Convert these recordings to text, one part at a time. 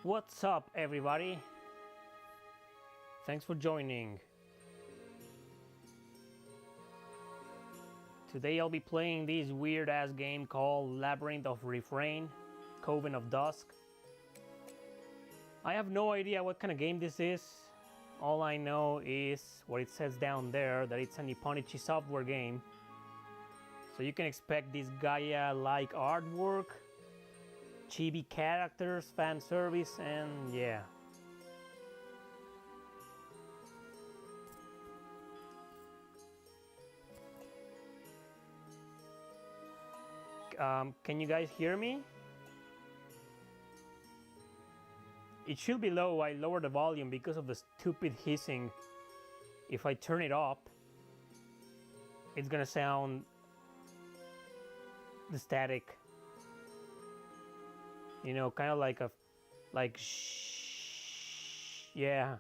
What's up, everybody? Thanks for joining. Today I'll be playing this weird-ass game called Labyrinth of Refrain, Coven of Dusk. I have no idea what kind of game this is. All I know is what it says down there, that it's a Nipponichi software game. So you can expect this Gaia-like artwork, chibi characters, fan service, and yeah. Can you guys hear me? It should be low. I lowered the volume because of the stupid hissing. If I turn it up, it's gonna sound the static. You know, kind of like shh. Yeah.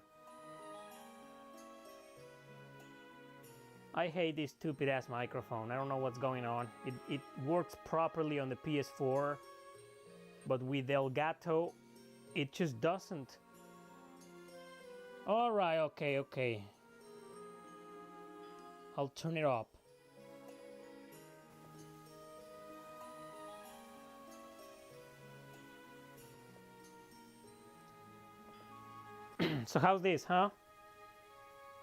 I hate this stupid ass microphone. I don't know what's going on. It works properly on the PS4, but with Elgato, it just doesn't. All right, okay. I'll turn it up. So how's this, huh?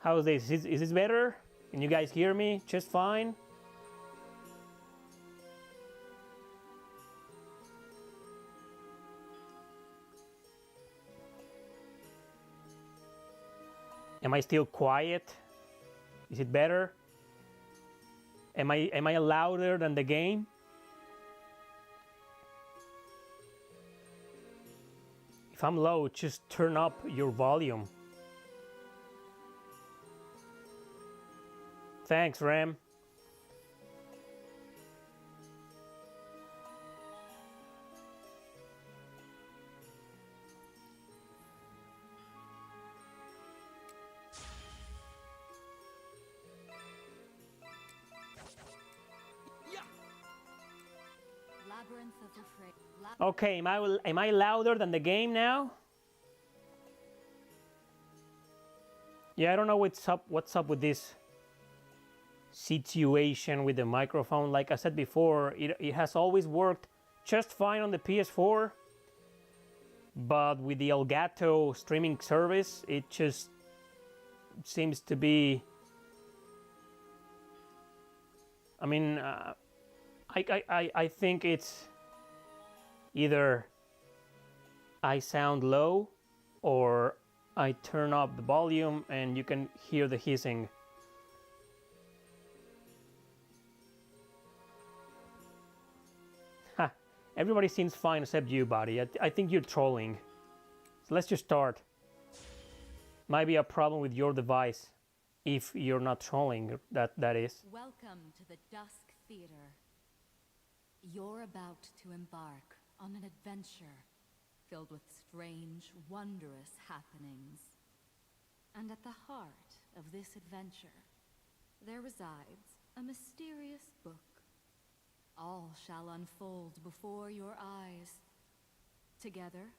How's this? Is this better? Can you guys hear me just fine? Am I still quiet? Is it better? Am I louder than the game? If I'm low, just turn up your volume. Thanks, Ram. Labyrinth of Refrain. Okay, am I louder than the game now? Yeah, I don't know what's up with this situation with the microphone. Like I said before, it has always worked just fine on the PS4, but with the Elgato streaming service, it just seems to be. I mean, I think it's either I sound low or I turn up the volume and you can hear the hissing. Ha! Everybody seems fine except you, buddy. I think you're trolling. So let's just start. Might be a problem with your device. If you're not trolling, that is. Welcome to the Dusk Theater. You're about to embark on an adventure filled with strange, wondrous happenings. And at the heart of this adventure, there resides a mysterious book. All shall unfold before your eyes. Together,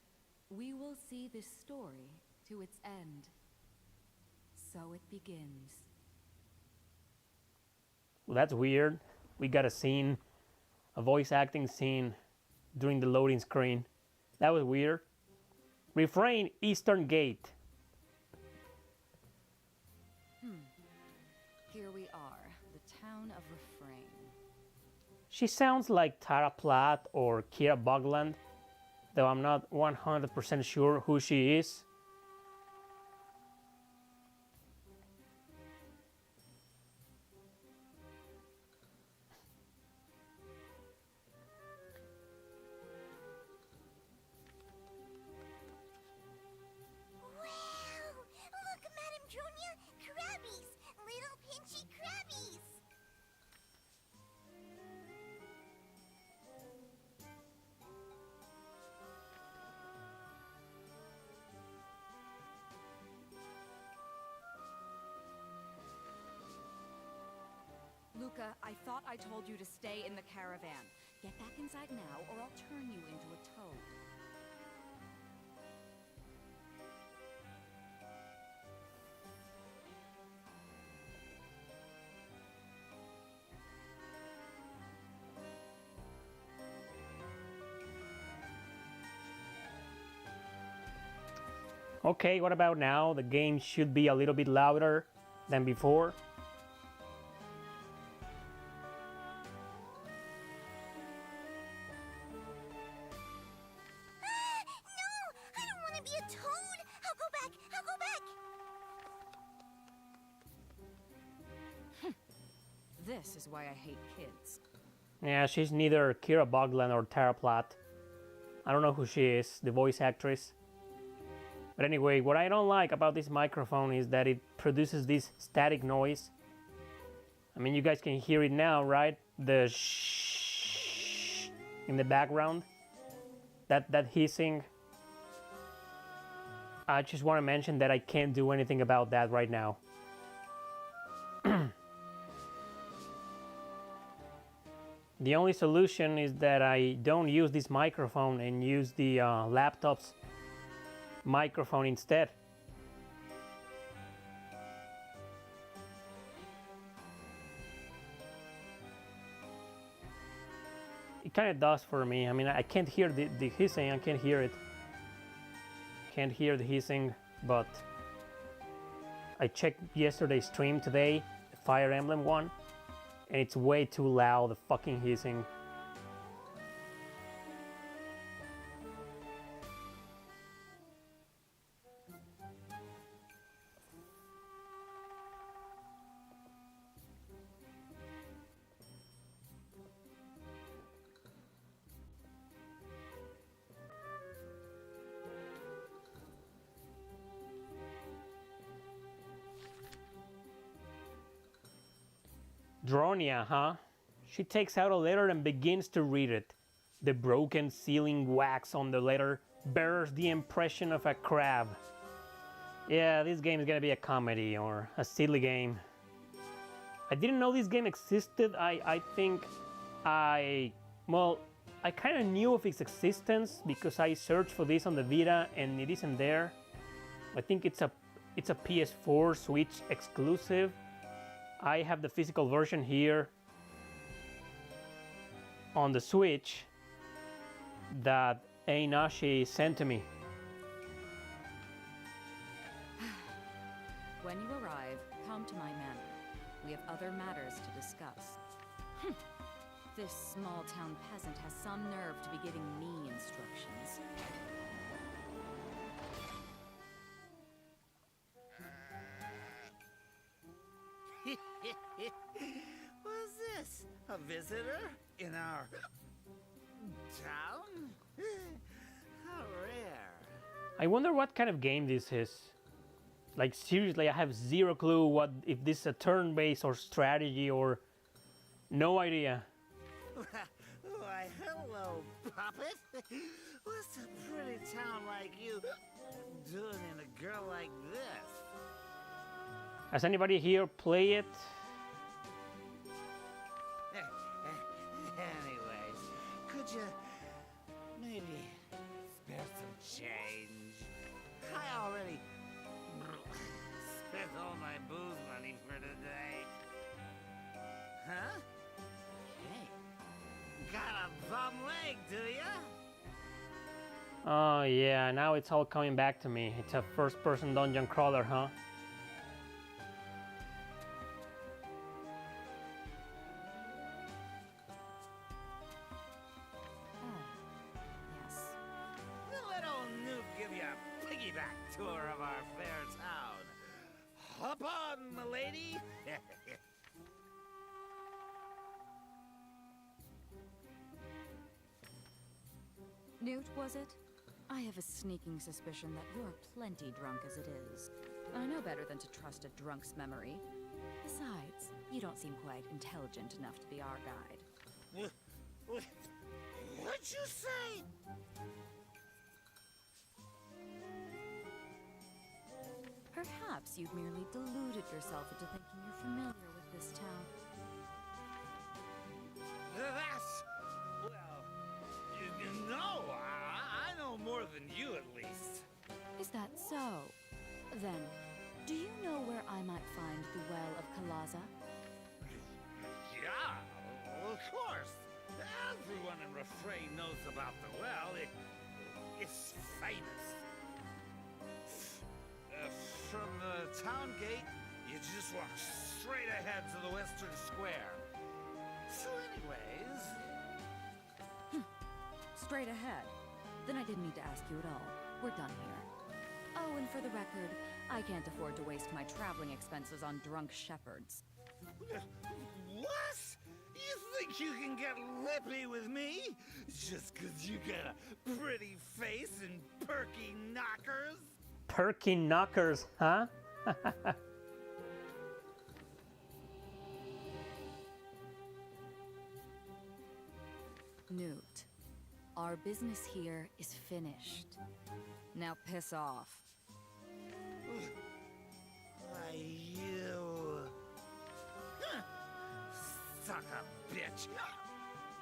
we will see this story to its end. So it begins. Well, that's weird. We got a scene, a voice acting scene during the loading screen. That was weird. Refrain, Eastern Gate. Here we are, the town of Refrain. She sounds like Tara Platt or Kira Bogland, though I'm not 100% sure who she is. Luca, I thought I told you to stay in the caravan. Get back inside now, or I'll turn you into a toad. Okay, what about now? The game should be a little bit louder than before. This is why I hate kids. Yeah, she's neither Kira Boglan or Tara Platt. I don't know who she is, the voice actress. But anyway, what I don't like about this microphone is that it produces this static noise. I mean, you guys can hear it now, right? The shh in the background. That hissing. I just want to mention that I can't do anything about that right now. The only solution is that I don't use this microphone and use the laptop's microphone instead. It kind of does for me. I mean, I can't hear the hissing, I can't hear it. Can't hear the hissing, but I checked yesterday's stream today, the Fire Emblem one, and it's way too loud, the fucking hissing. Dronia, huh? She takes out a letter and begins to read it. The broken sealing wax on the letter bears the impression of a crab. Yeah, this game is gonna be a comedy or a silly game. I didn't know this game existed. I kind of knew of its existence because I searched for this on the Vita and it isn't there. I think it's a PS4 Switch exclusive. I have the physical version here on the Switch that Einashi sent to me. When you arrive, come to my manor. We have other matters to discuss. This small-town peasant has some nerve to be giving me instructions. What's this? A visitor in our town? How rare. I wonder what kind of game this is. Like seriously, I have zero clue if this is a turn-based or strategy or no idea. Why, hello, puppet. What's a pretty town like you doing in a girl like this? Has anybody here played it? Anyways, could you maybe spare some change? I already spent all my booze money for today. Huh? Hey, got a bum leg, do ya? Oh yeah, now it's all coming back to me. It's a first-person dungeon crawler, huh? Tour of our fair town. Hop on, milady. Newt, was it? I have a sneaking suspicion that you're plenty drunk as it is. I know better than to trust a drunk's memory. Besides, you don't seem quite intelligent enough to be our guide. What'd you say? Perhaps you've merely deluded yourself into thinking you're familiar with this town. That's... well, you know, I know more than you at least. Is that so? Then, do you know where I might find the Well of Kalaza? Yeah, of course. Everyone in Refrain knows about the well. It's famous. town gate, you just walk straight ahead to the western square. So anyways... Straight ahead. Then I didn't need to ask you at all. We're done here. Oh, and for the record, I can't afford to waste my traveling expenses on drunk shepherds. What? You think you can get lippy with me? Just 'cause you got a pretty face and perky knockers? Perky knockers, huh? Newt, our business here is finished. Now piss off. Why, you... Huh. Suck a bitch.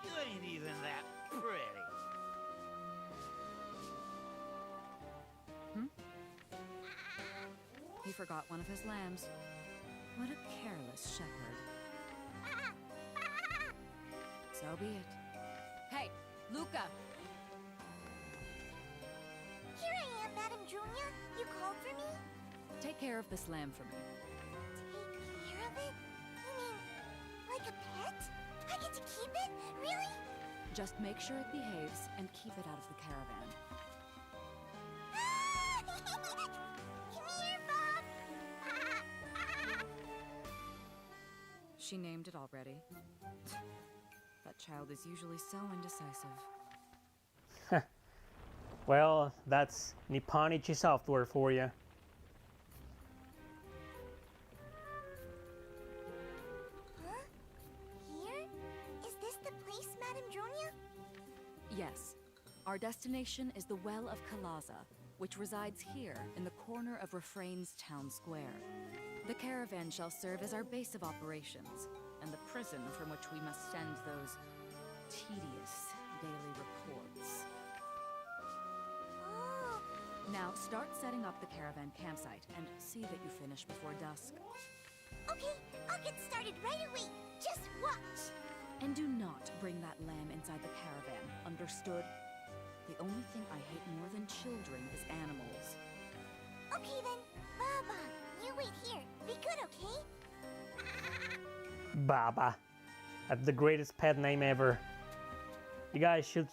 You ain't even that pretty. He forgot one of his lambs. What a careless shepherd. So be it. Hey, Luca! Here I am, Madam Junia. You called for me? Take care of this lamb for me. Take care of it? You mean, like a pet? I get to keep it? Really? Just make sure it behaves and keep it out of the caravan. Come here, Bob! She named it already. That child is usually so indecisive. Well, that's Nipponichi software for you. Huh? Here? Is this the place, Madam Junia? Yes. Our destination is the Well of Kalaza, which resides here in the corner of Refrain's town square. The caravan shall serve as our base of operations, and the prison from which we must send those tedious daily reports. Oh, Now, start setting up the caravan campsite, and see that you finish before dusk. okay. I'll get started right away. Just watch. And do not bring that lamb inside the caravan, understood? The only thing I hate more than children is animals. Okay then. Baba, you wait here. Be good, okay? Baba. That's the greatest pet name ever. You guys should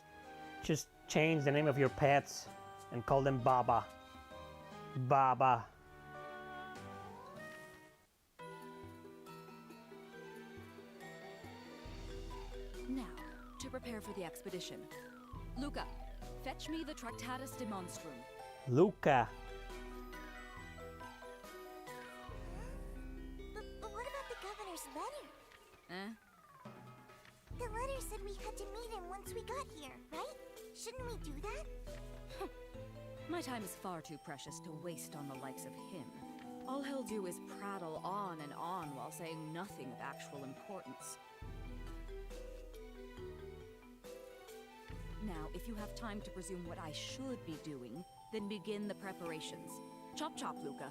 just change the name of your pets and call them Baba. Baba. Now, to prepare for the expedition. Luca, fetch me the Tractatus de Monstrum. Luca. But what about the governor's letter? Eh? The letter said we had to meet him once we got here, right? Shouldn't we do that? My time is far too precious to waste on the likes of him. All he'll do is prattle on and on while saying nothing of actual importance. Now, if you have time to presume what I should be doing, then begin the preparations. Chop chop, Luca.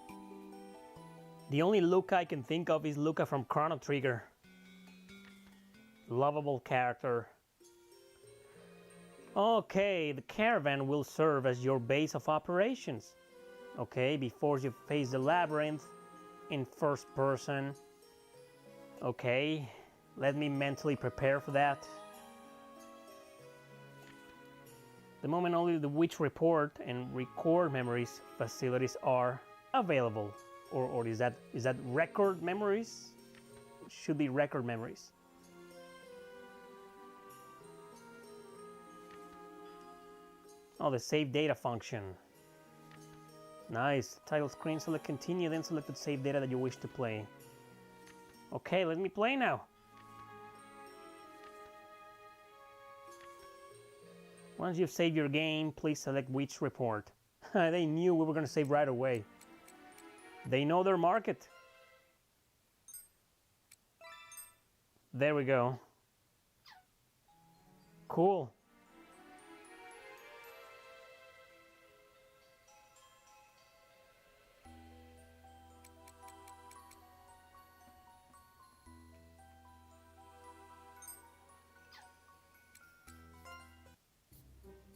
The only Luca I can think of is Luca from Chrono Trigger. Lovable character. Okay, the caravan will serve as your base of operations. Okay, before you face the labyrinth in first person. Okay, let me mentally prepare for that. The moment only the Witch Report and Record Memories facilities are available. Or is that record memories? Should be record memories. Oh, the save data function. Nice. Title screen, select continue, then select the save data that you wish to play. Okay, let me play now. Once you've saved your game, please select Witch Report. They knew we were going to save right away. They know their market. There we go. Cool.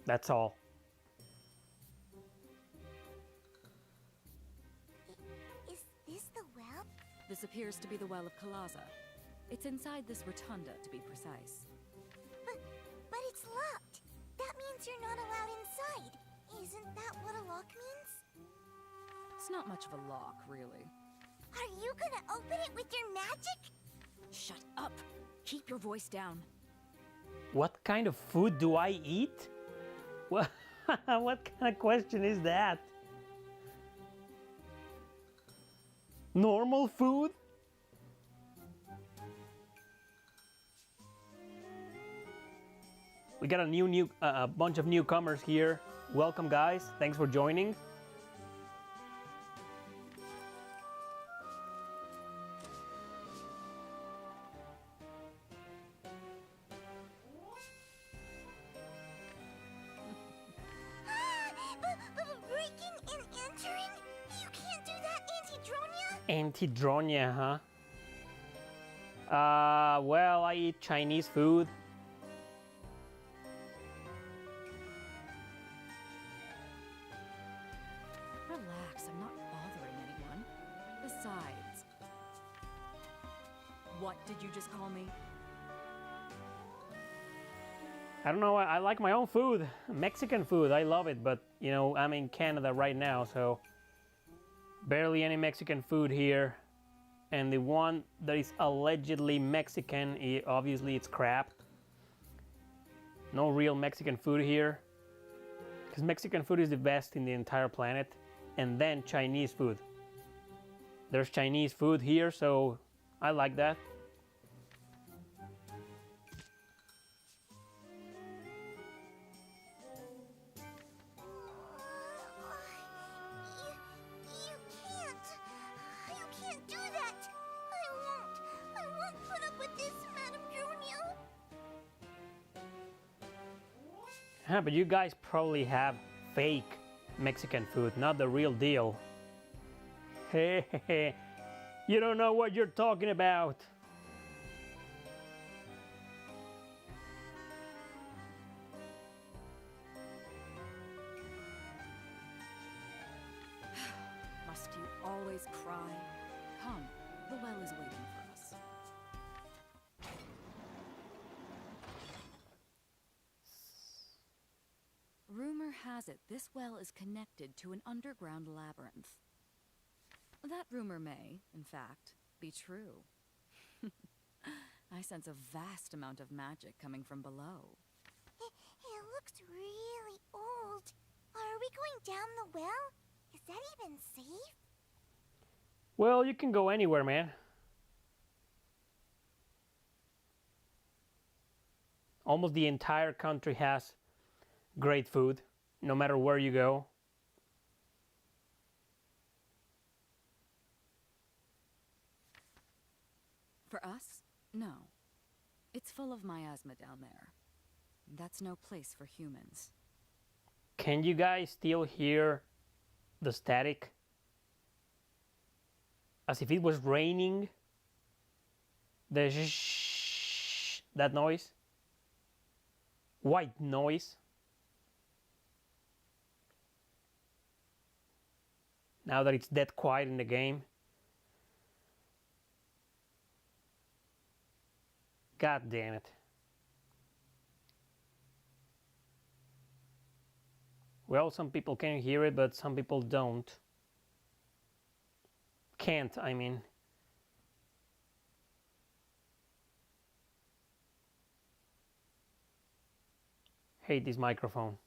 That's all. Is This appears to be the Well of Kalaza. It's inside this rotunda, to be precise. But it's locked. That means you're not allowed inside. Isn't that what a lock means? It's not much of a lock, really. Are you gonna open it with your magic? Shut up! Keep your voice down. What kind of food do I eat? What, what kind of question is that? Normal food? We got a bunch of newcomers here. Welcome, guys. Thanks for joining. Breaking and entering? You can't do that, Antidronia, huh? Well, I eat Chinese food. Relax, I'm not bothering anyone. Besides... What did you just call me? I don't know, I like my own food. Mexican food, I love it, but, you know, I'm in Canada right now, so... barely any Mexican food here. And the one that is allegedly Mexican, obviously it's crap. No real Mexican food here. Because Mexican food is the best in the entire planet. And then Chinese food. There's Chinese food here, so I like that. Yeah, but you guys probably have fake Mexican food, not the real deal. Hey, you don't know what you're talking about. Must you always cry? Come, the well is waiting for us. Rumor has it this well is connected to an underground labyrinth. That rumor may, in fact, be true. I sense a vast amount of magic coming from below. It looks really old. Are we going down the well? Is that even safe? Well, you can go anywhere, man. Almost the entire country has great food, no matter where you go. For us, no. It's full of miasma down there. That's no place for humans. Can you guys still hear the static? As if it was raining? The shh, that noise? White noise? Now that it's dead quiet in the game. God damn it. Well, some people can hear it, but some people don't. Can't, I mean. Hate this microphone.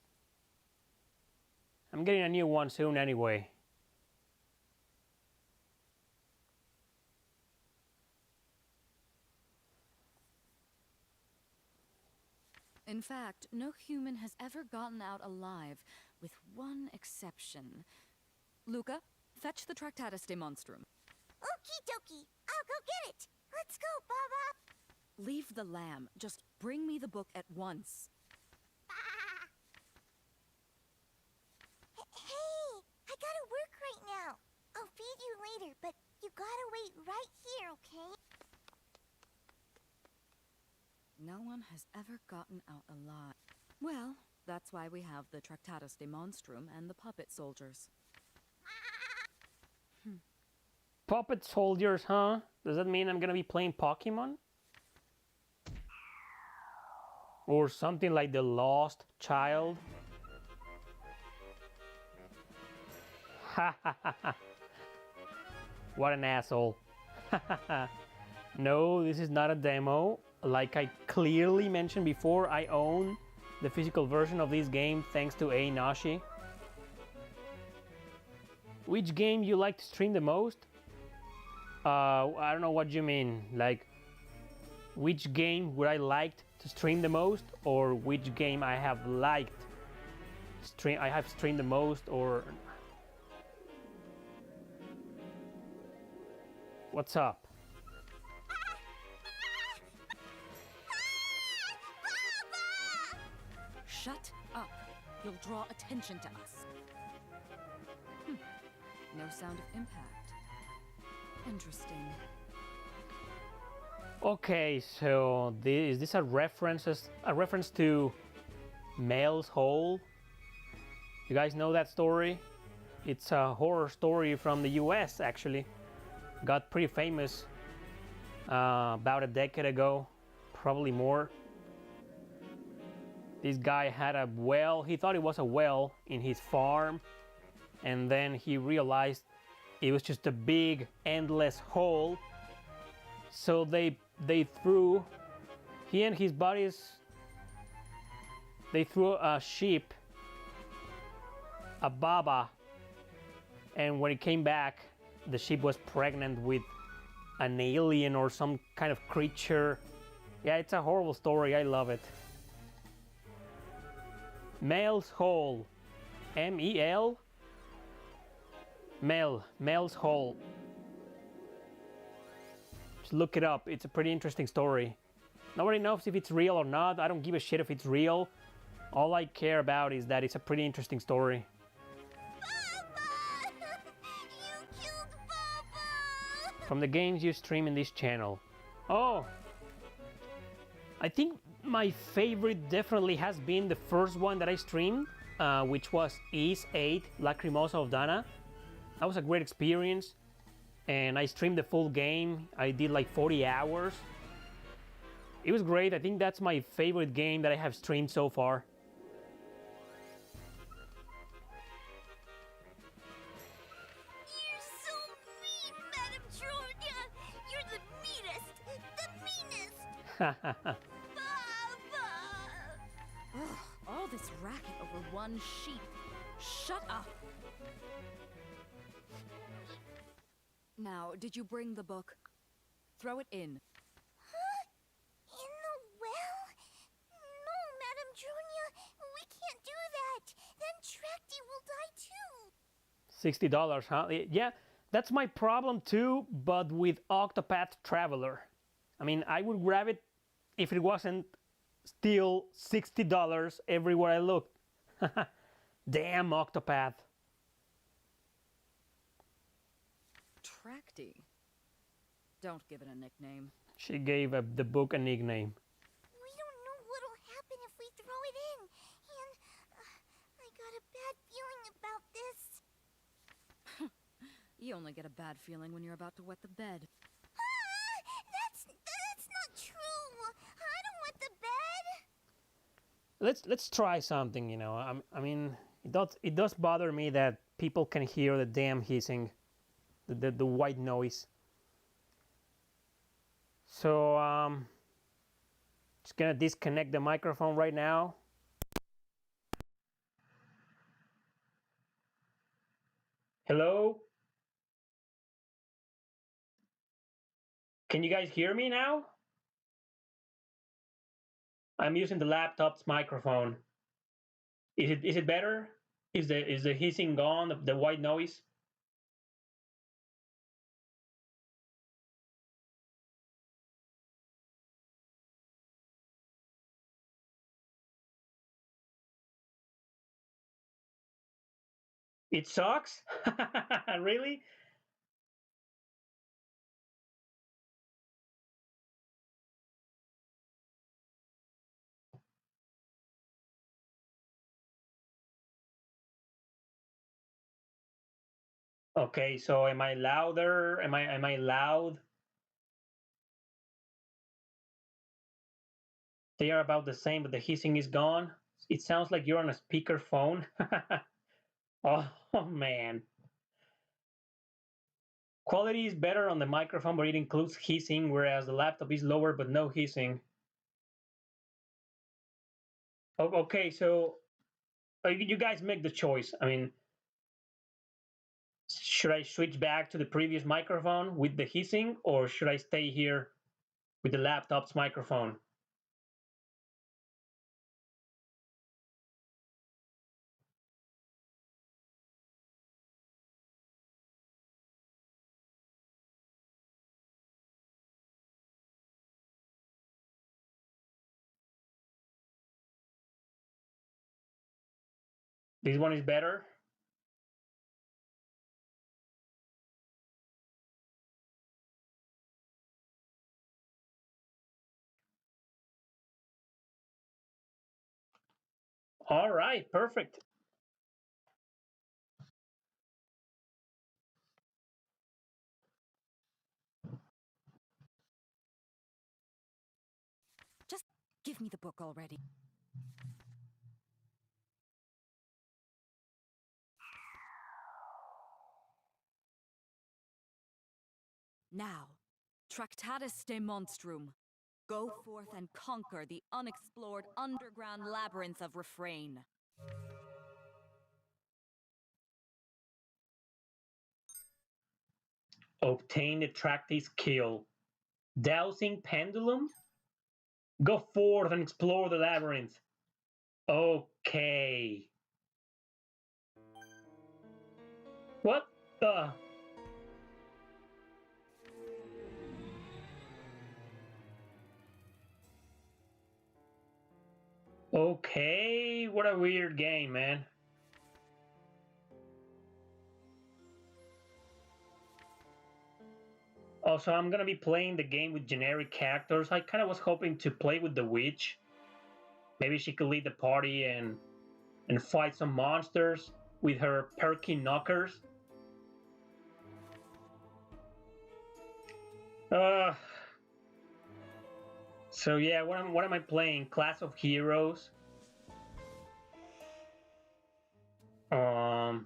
I'm getting a new one soon anyway. In fact, no human has ever gotten out alive, with one exception. Luca, fetch the Tractatus de Monstrum. Okie dokie, I'll go get it. Let's go, Baba. Leave the lamb. Just bring me the book at once. Hey, I gotta work right now. I'll feed you later, but you gotta wait right here, okay? No one has ever gotten out alive. Well, that's why we have the Tractatus de Monstrum and the puppet soldiers. Puppet soldiers, huh? Does that mean I'm gonna be playing Pokemon? Or something like the Lost Child? Ha ha ha ha. What an asshole. No, this is not a demo. Like I clearly mentioned before, I own the physical version of this game thanks to A Nashi. Which game you like to stream the most? I don't know what you mean. Like, which game would I like to stream the most, or which game I have liked I have streamed the most, or what's up? Shut up. You'll draw attention to us. No sound of impact. Interesting. Okay, so is this a reference to Mel's Hole? You guys know that story? It's a horror story from the US actually. Got pretty famous about a decade ago, probably more. This guy had a well, he thought it was a well in his farm, and then he realized it was just a big endless hole. So they threw, he and his buddies, they threw a sheep, a baba, and when it came back, the sheep was pregnant with an alien or some kind of creature. Yeah, it's a horrible story. I love it. Mel's Hole. M-E-L? Mel's Hole. Just look it up. It's a pretty interesting story. Nobody knows if it's real or not. I don't give a shit if it's real. All I care about is that it's a pretty interesting story. From the games you stream in this channel. Oh, I think my favorite definitely has been the first one that I streamed, which was Is 8 Lacrimosa of Dana. That was a great experience, and I streamed the full game. I did like 40 hours. It was great. I think that's my favorite game that I have streamed so far. Ugh, all this racket over one sheep. Shut up! Now, did you bring the book? Throw it in. Huh? In the well? No, Madame Junia, we can't do that. Then Trakti will die too. $60, huh? Yeah, that's my problem too, but with Octopath Traveler. I mean, I would grab it if it wasn't still $60 everywhere I looked. Damn Octopath. Trakti. Don't give it a nickname. She gave the book a nickname. We don't know what'll happen if we throw it in. And I got a bad feeling about this. You only get a bad feeling when you're about to wet the bed. That's not true. I don't want the bed. Let's try something, you know. I mean, it does bother me that people can hear the damn hissing, the white noise. So just gonna disconnect the microphone right now. Hello? Can you guys hear me now? I'm using the laptop's microphone. Is it better? Is the hissing gone, the white noise? It sucks? Really? Okay, so am I louder? Am I loud? They are about the same, but the hissing is gone. It sounds like you're on a speaker phone. Oh man. Quality is better on the microphone, but it includes hissing, whereas the laptop is lower but no hissing. Okay, so you guys make the choice. I mean, should I switch back to the previous microphone with the hissing, or should I stay here with the laptop's microphone? This one is better. All right, perfect. Just give me the book already. Now, Tractatus de Monstrum. Go forth and conquer the unexplored underground labyrinth of Refrain. Obtain the Tractis kill. Dowsing pendulum? Go forth and explore the labyrinth. Okay. What the? Okay, what a weird game, man. Also, I'm gonna be playing the game with generic characters. I kind of was hoping to play with the witch. Maybe she could lead the party and fight some monsters with her perky knockers. So yeah, what am I playing? Class of Heroes. I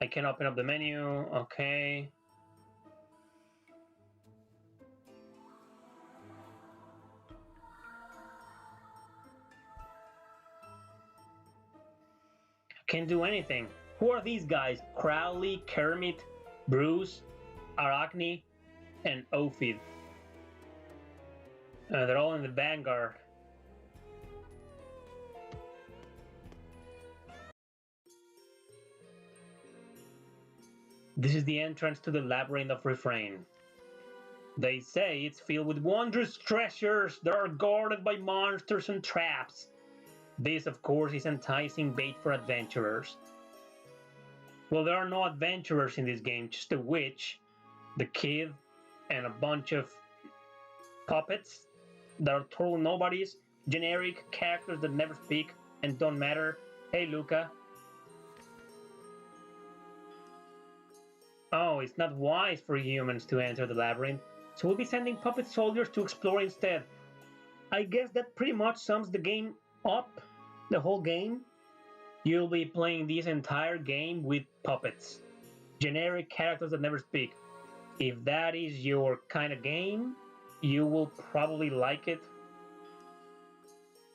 can open up the menu. Okay. Can't do anything. Who are these guys? Crowley, Kermit, Bruce, Arachne, and Ophid. They're all in the vanguard. This is the entrance to the Labyrinth of Refrain. They say it's filled with wondrous treasures that are guarded by monsters and traps. This, of course, is enticing bait for adventurers. Well, there are no adventurers in this game, just a witch, the kid, and a bunch of puppets that are total nobodies, generic characters that never speak and don't matter. Hey, Luca. Oh, it's not wise for humans to enter the labyrinth, so we'll be sending puppet soldiers to explore instead. I guess that pretty much sums the game up, the whole game. You'll be playing this entire game with puppets, generic characters that never speak. If that is your kind of game, you will probably like it.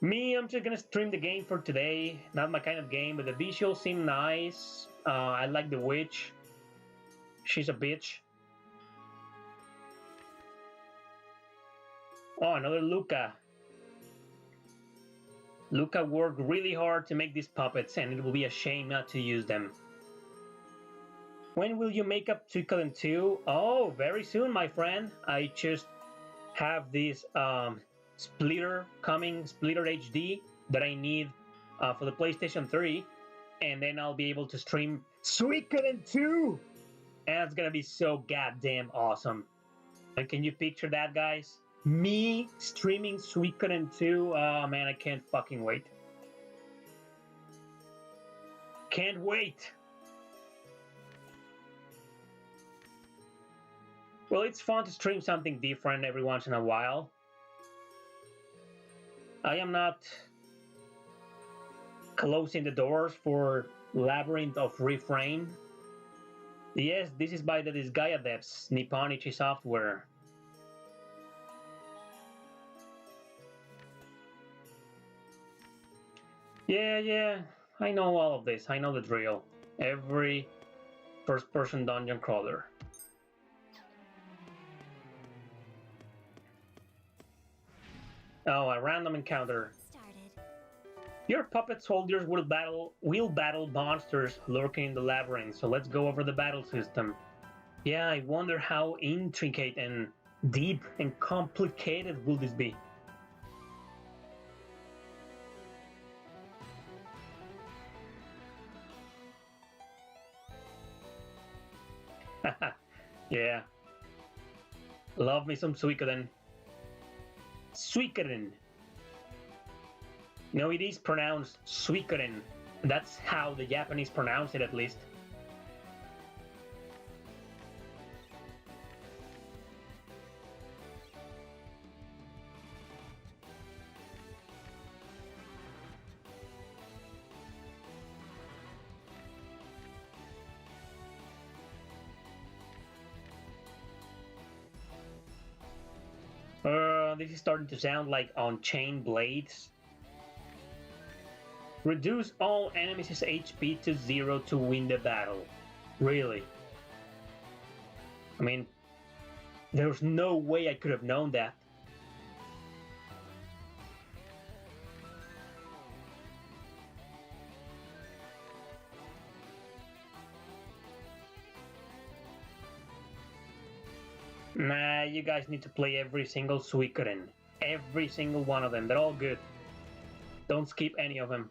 Me, I'm just gonna stream the game for today. Not my kind of game, but the visuals seem nice. I like the witch. She's a bitch. Oh, another Luca. Luca worked really hard to make these puppets, and it will be a shame not to use them. When will you make up Suikoden 2? Oh, very soon, my friend. I just have this splitter coming, Splitter HD, that I need for the PlayStation 3, and then I'll be able to stream Suikoden 2! And it's gonna be so goddamn awesome. And can you picture that, guys? Me streaming Suikoden 2? Oh man, I can't fucking wait. can't wait! Well, it's fun to stream something different every once in a while. I am not closing the doors for Labyrinth of Refrain. Yes, this is by the Disgaea devs, Nipponichi Software. Yeah, I know all of this. I know the drill. Every first-person dungeon crawler. Oh, a random encounter. Your puppet soldiers will battle monsters lurking in the labyrinth, so let's go over the battle system. Yeah, I wonder how intricate and deep and complicated will this be. Yeah. Love me some Suikoden. Suikoden. No, it is pronounced Suikoden. That's how the Japanese pronounce it, at least. This is starting to sound like on-chain blades. Reduce all enemies' HP to 0 to win the battle. Really? I mean, there's no way I could have known that. Nah, you guys need to play every single Suikoden. Every single one of them. They're all good. Don't skip any of them.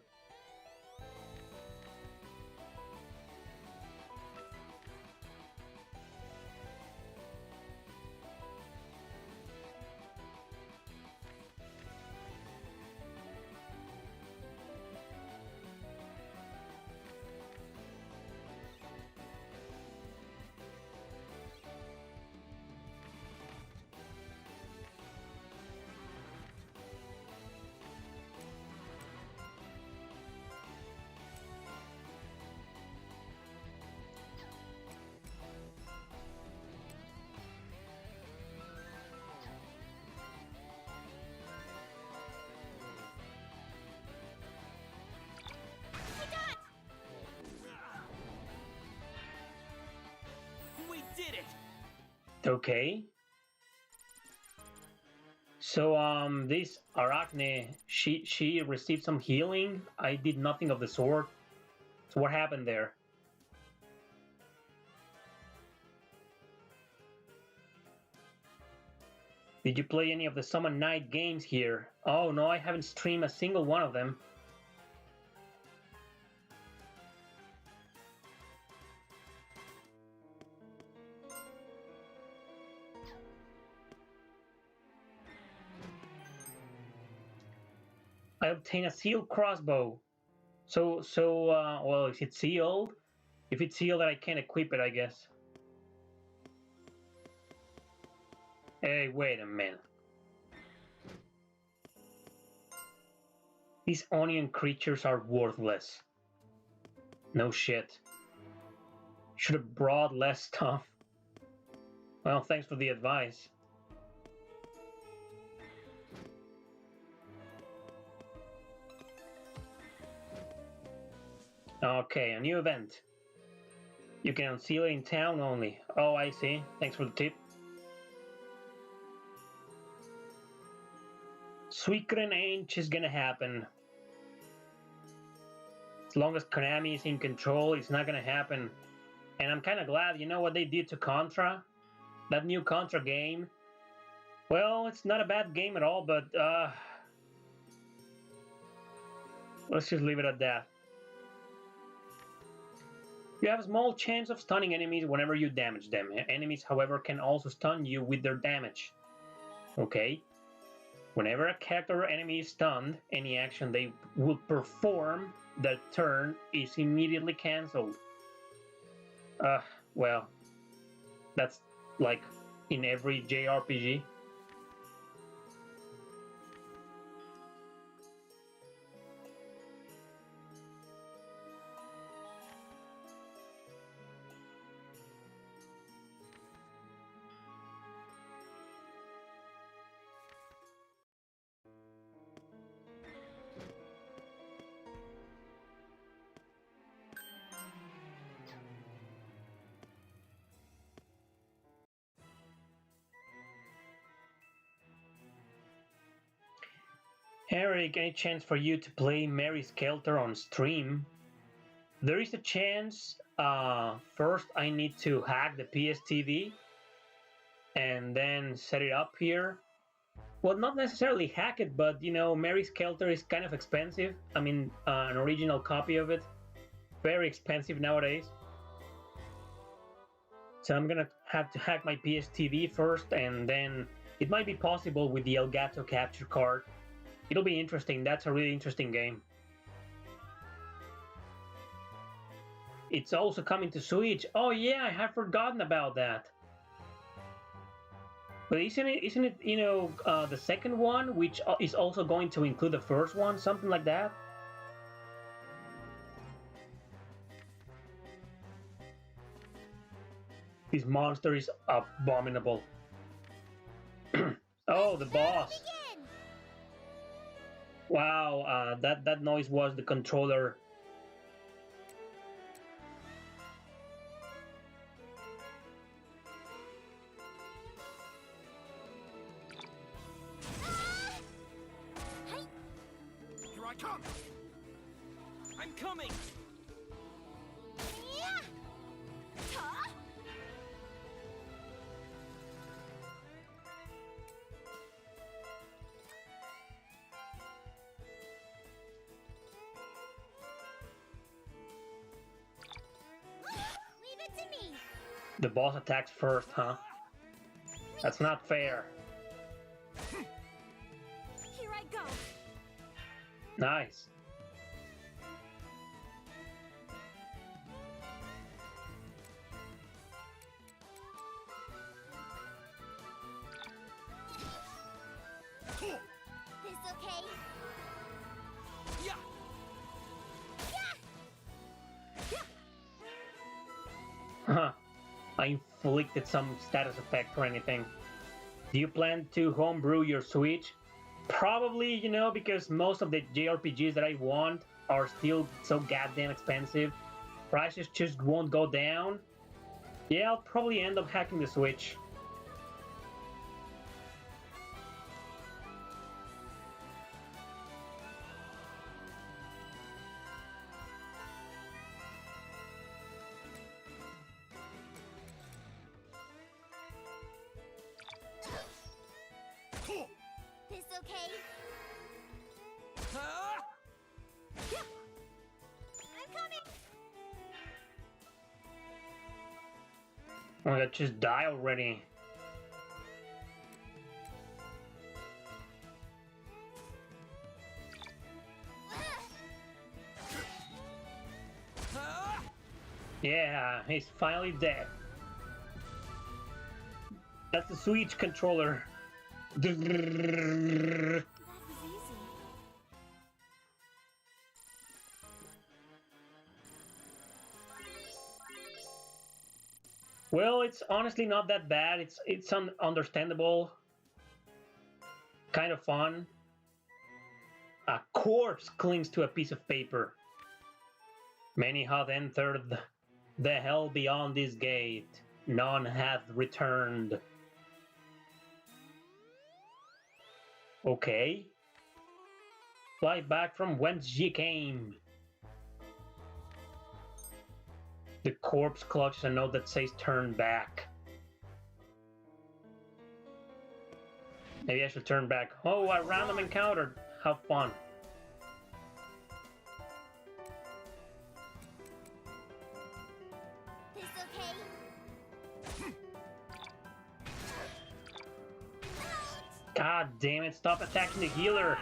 Did it! Okay. So, this Arachne, she received some healing. I did nothing of the sort. So what happened there? Did you play any of the Summon Night games here? Oh no, I haven't streamed a single one of them. I obtained a sealed crossbow. Well, is it sealed? If it's sealed, then I can't equip it, I guess. Hey, wait a minute. These onion creatures are worthless. No shit. Should have brought less stuff. Well, thanks for the advice. Okay, a new event. You can unseal it in town only. Oh, I see. Thanks for the tip. Suikoden ain't just gonna happen. As long as Konami is in control, it's not gonna happen. And I'm kinda glad, you know what they did to Contra? That new Contra game? Well, it's not a bad game at all, but let's just leave it at that. You have a small chance of stunning enemies whenever you damage them. Enemies, however, can also stun you with their damage. Okay? Whenever a character or enemy is stunned, any action they will perform the turn is immediately cancelled. Well, that's like in every JRPG. Eric, any chance for you to play Mary Skelter on stream? There is a chance. First, I need to hack the PSTV and then set it up here. Well, not necessarily hack it, but you know, Mary Skelter is kind of expensive. I mean, an original copy of it, very expensive nowadays. So I'm gonna have to hack my PSTV first, and then it might be possible with the Elgato capture card. It'll be interesting. That's a really interesting game. It's also coming to Switch. Oh yeah, I have forgotten about that. But isn't it you know the second one, which is also going to include the first one, something like that? This monster is abominable. Oh, the boss. Wow, that noise was the controller. Here I come! I'm coming! Yeah. Huh? Leave it to me. The boss attacks first, huh? That's not fair. Here I go. Nice. This okay? Yeah! Huh. I inflicted some status effect or anything. Do you plan to homebrew your Switch? Probably, you know, because most of the JRPGs that I want are still so goddamn expensive. Prices just won't go down. Yeah, I'll probably end up hacking the Switch. This okay? Huh? I'm coming. Oh my god, just die already. Huh? Yeah, he's finally dead. That's the Switch controller. That was easy. Well, it's honestly not that bad. It's understandable. Kind of fun. A corpse clings to a piece of paper. Many have entered the hell beyond this gate. None hath returned. Okay. Fly back from whence ye came. The corpse clutches a note that says turn back. Maybe I should turn back. Oh, a random encounter. Have fun. This okay? God damn it, stop attacking the healer.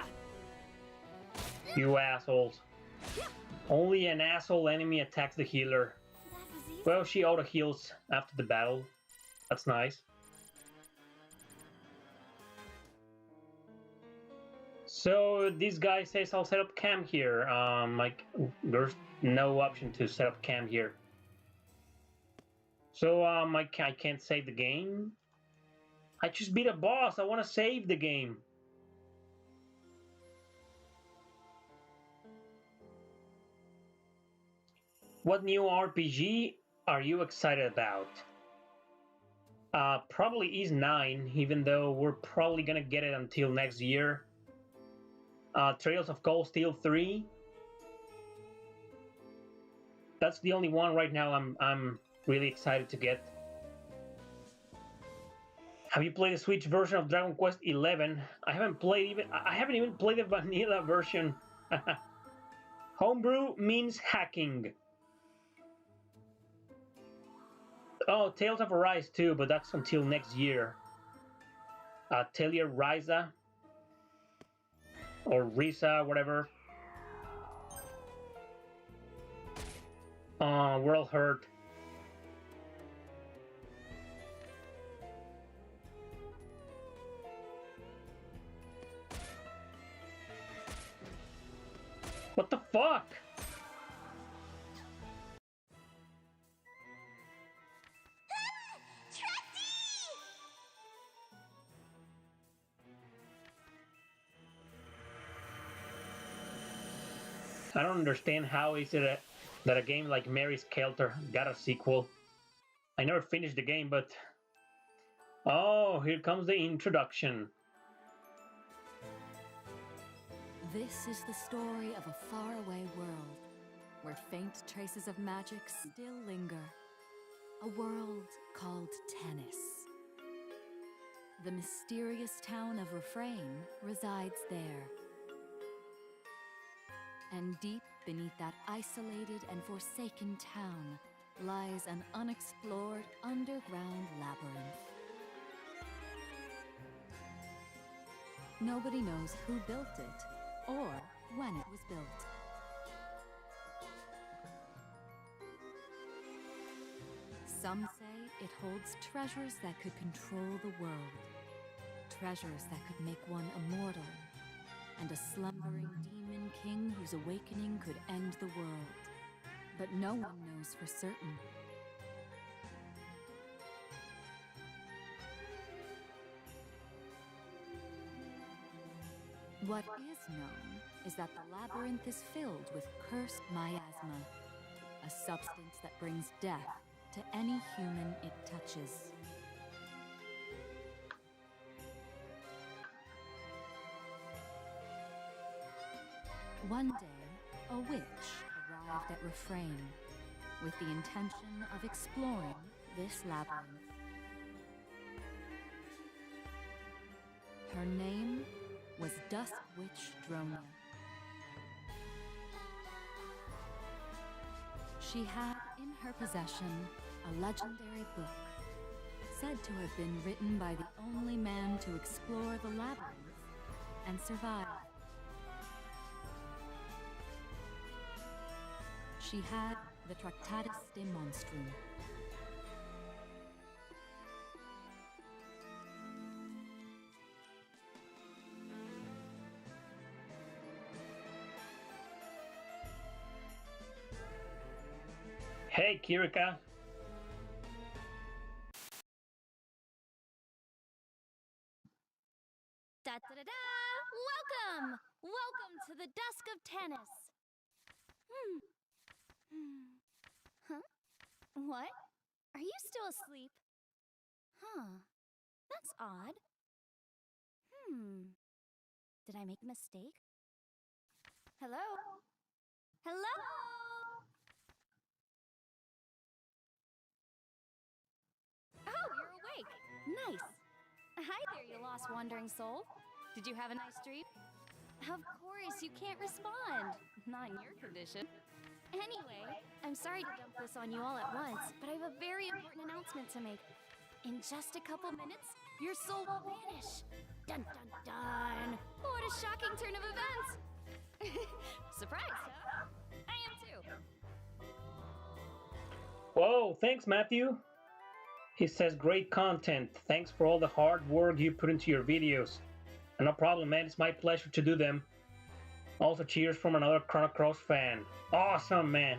You assholes. Only an asshole enemy attacks the healer. Well, she auto-heals after the battle. That's nice. So this guy says I'll set up camp here. Like there's no option to set up camp here. So I can't save the game. I just beat a boss. I want to save the game. What new RPG are you excited about? Probably East 9, even though we're probably gonna get it until next year. Trails of Cold Steel 3. That's the only one right now I'm really excited to get. Have you played the Switch version of Dragon Quest XI? I haven't even played the vanilla version. Homebrew means hacking. Oh, Tales of Arise too, but that's until next year. Telia Ryza or Risa, whatever. World Hurt. What the fuck? I don't understand how is it that a game like Mary Skelter got a sequel. I never finished the game, but... Oh, here comes the introduction. This is the story of a faraway world, where faint traces of magic still linger. A world called Tennis. The mysterious town of Refrain resides there. And deep beneath that isolated and forsaken town lies an unexplored underground labyrinth. Nobody knows who built it, or when it was built. Some say it holds treasures that could control the world. Treasures that could make one immortal. And a slumbering demon king whose awakening could end the world. But no one knows for certain. What is known is that the labyrinth is filled with cursed miasma, a substance that brings death to any human it touches. One day, a witch arrived at Refrain with the intention of exploring this labyrinth. Her name was Dusk Witch Dronia. She had in her possession a legendary book, said to have been written by the only man to explore the labyrinth and survive. She had the Tractatus de Monstrum. Hey, Kirika. Da-da-da-da! Welcome! Welcome to the Dusk of Tennis! Huh? What? Are you still asleep? Huh. That's odd. Did I make a mistake? Hello? Hello? Oh, you're awake. Nice. Hi there, you lost wandering soul. Did you have a nice dream? Of course, you can't respond. Not in your condition. Anyway, I'm sorry to dump this on you all at once, but I have a very important announcement to make. In just a couple minutes, your soul will vanish. Dun dun dun! What a shocking turn of events! Surprise, huh? I am Whoa, thanks, Matthew. He says great content. Thanks for all the hard work you put into your videos. And no problem, man. It's my pleasure to do them. Also, cheers from another Chrono Cross fan. Awesome, man.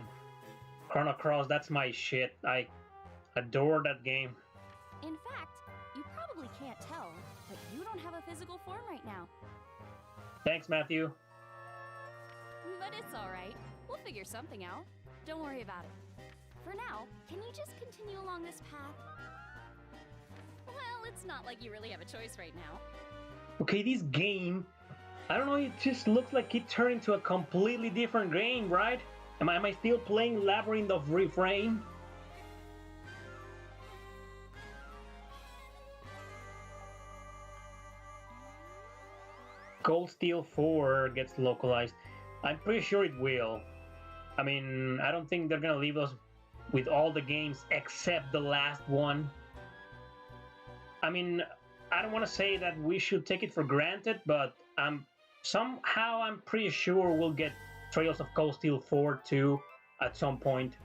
Chrono Cross, that's my shit. I adore that game. In fact, you probably can't tell, but you don't have a physical form right now. Thanks, Matthew. But it's alright. We'll figure something out. Don't worry about it. For now, can you just continue along this path? Well, it's not like you really have a choice right now. Okay, this game, I don't know, it just looks like it turned into a completely different game, right? Am I still playing Labyrinth of Refrain? Cold Steel 4 gets localized. I'm pretty sure it will. I mean, I don't think they're gonna leave us with all the games except the last one. I mean, I don't want to say that we should take it for granted, but somehow I'm pretty sure we'll get Trails of Cold Steel 4 too at some point.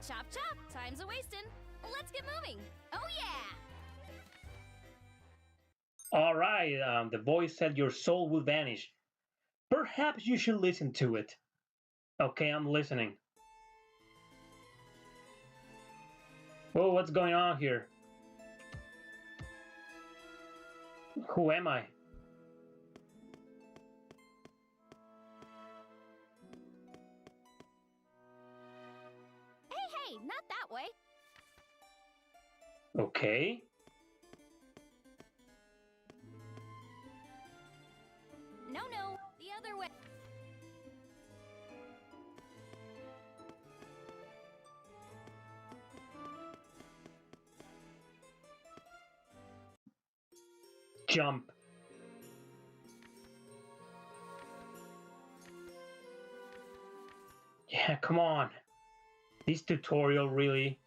Chop chop, time's a-wasting. Let's get moving. Oh yeah! Alright, the voice said your soul will vanish. Perhaps you should listen to it. Okay, I'm listening. Whoa, what's going on here? Who am I? Hey, not that way. Okay. No, the other way. Jump. Yeah, come on. This tutorial really...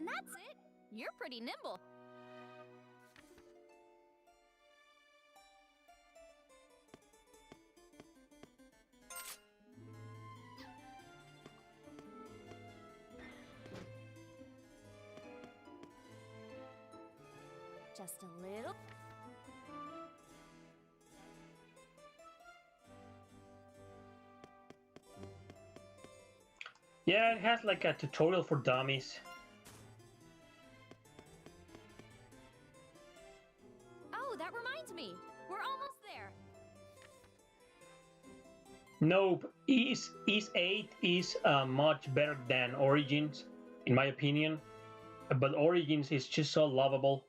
That's it. You're pretty nimble. Just a little. Yeah, it has like a tutorial for dummies. Oh, that reminds me. We're almost there. Nope, Ys 8 is much better than Origins, in my opinion. But Origins is just so lovable.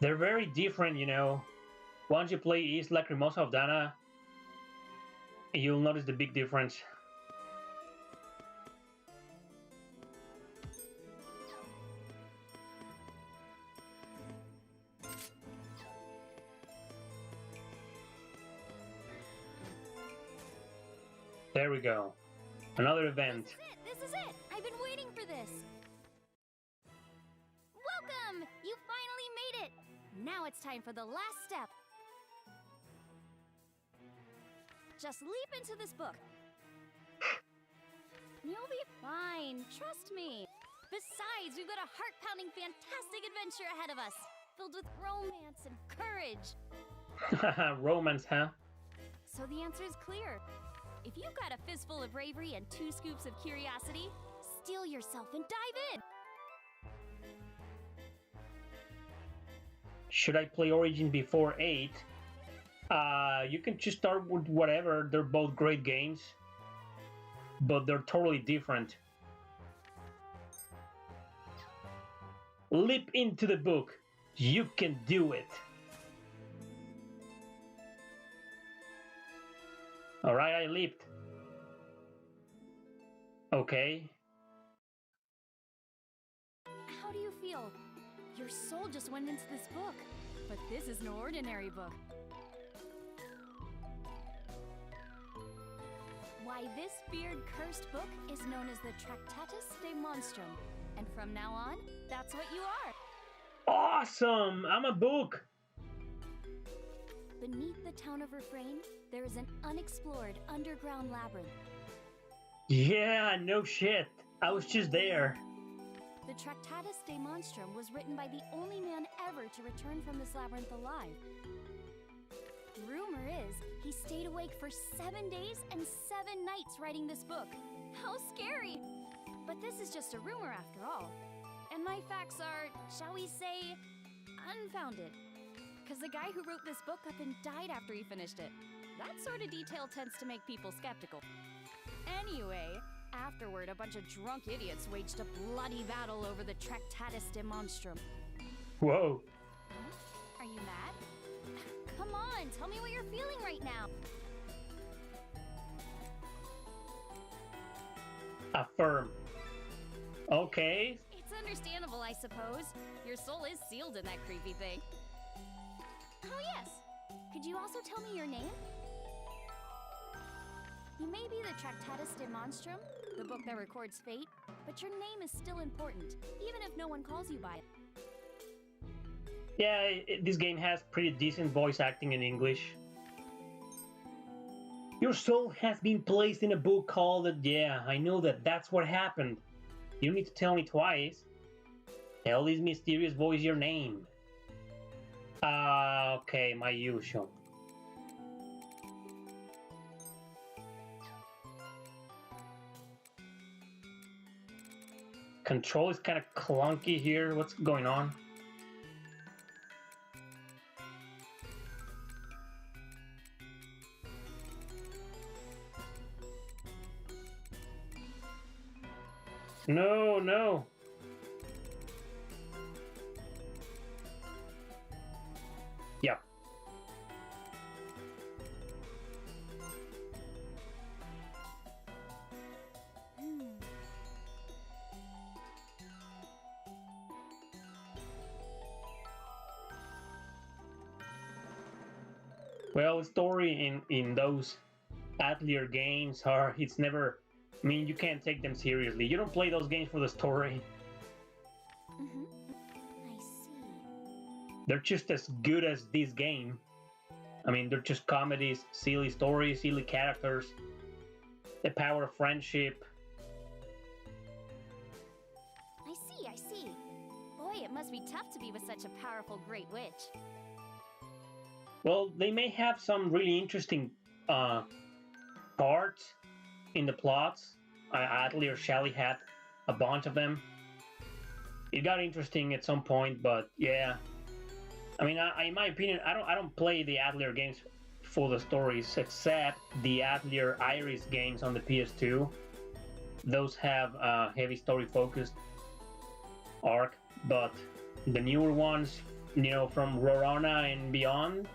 They're very different, you know. Once you play Ys Lacrimosa of Dana, you'll notice the big difference. There we go. Another event. This is it. I've been waiting for this. Welcome! You finally made it. Now it's time for the last step. Just leap into this book. You'll be fine. Trust me. Besides, we've got a heart-pounding, fantastic adventure ahead of us, filled with romance and courage. Romance, huh? So the answer is clear. If you've got a fistful of bravery and 2 scoops of curiosity, steel yourself and dive in! Should I play Origin before 8? You can just start with whatever. They're both great games, but they're totally different. Leap into the book. You can do it. Alright, I leaped. Okay. How do you feel? Your soul just went into this book. But this is no ordinary book. Why, this feared cursed book is known as the Tractatus de Monstrum. And from now on, that's what you are. Awesome! I'm a book! beneath the town of Refrain, there is an unexplored underground labyrinth. Yeah, no shit. I was just there. The Tractatus de Monstrum was written by the only man ever to return from this labyrinth alive. Rumor is, he stayed awake for 7 days and 7 nights writing this book. How scary! But this is just a rumor after all. And my facts are, shall we say, unfounded. Because the guy who wrote this book up and died after he finished it. That sort of detail tends to make people skeptical. Anyway, afterward, a bunch of drunk idiots waged a bloody battle over the Tractatus de Monstrum. Whoa. Are you mad? Come on, tell me what you're feeling right now. Affirm. Okay. It's understandable, I suppose. Your soul is sealed in that creepy thing. Oh yes. Could you also tell me your name? You may be the Tractatus de Monstrum, the book that records fate, but your name is still important, even if no one calls you by it. Yeah, this game has pretty decent voice acting in English. Your soul has been placed in a book called... Yeah, I know that's what happened. You don't need to tell me twice. Tell this mysterious voice your name. Okay, my usual. Control is kind of clunky here. What's going on? No, no. Yeah. Well, the story in those Atelier games are, it's never, I mean, you can't take them seriously. You don't play those games for the story. I see. They're just as good as this game. I mean, they're just comedies, silly stories, silly characters, the power of friendship. I see. Boy, it must be tough to be with such a powerful great witch. Well, they may have some really interesting parts in the plots. Atelier Shelley had a bunch of them. It got interesting at some point, but yeah. I mean, in my opinion, I don't play the Atelier games for the stories, except the Atelier Iris games on the PS2. Those have a heavy story-focused arc, but the newer ones, you know, from Rorana and beyond,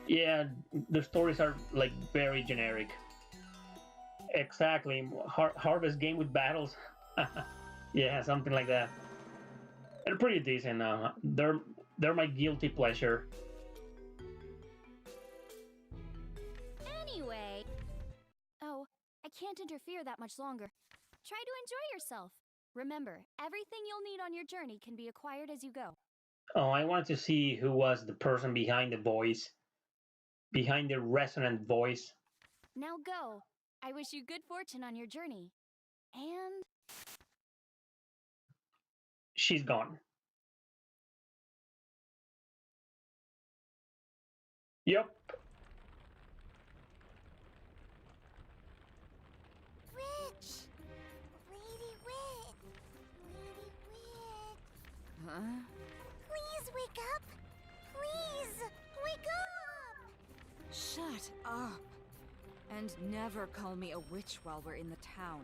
yeah, the stories are like very generic. Exactly, Harvest game with battles. Yeah, something like that. They're pretty decent. They're my guilty pleasure. Anyway. Oh, I can't interfere that much longer. Try to enjoy yourself. Remember, everything you'll need on your journey can be acquired as you go. Oh, I wanted to see who was the person behind the voice. Behind the resonant voice. Now go. I wish you good fortune on your journey. And... She's gone. Yep. Witch! Lady Witch! Lady Witch! Huh? Please wake up! Please! Wake up! Shut up! And never call me a witch while we're in the town.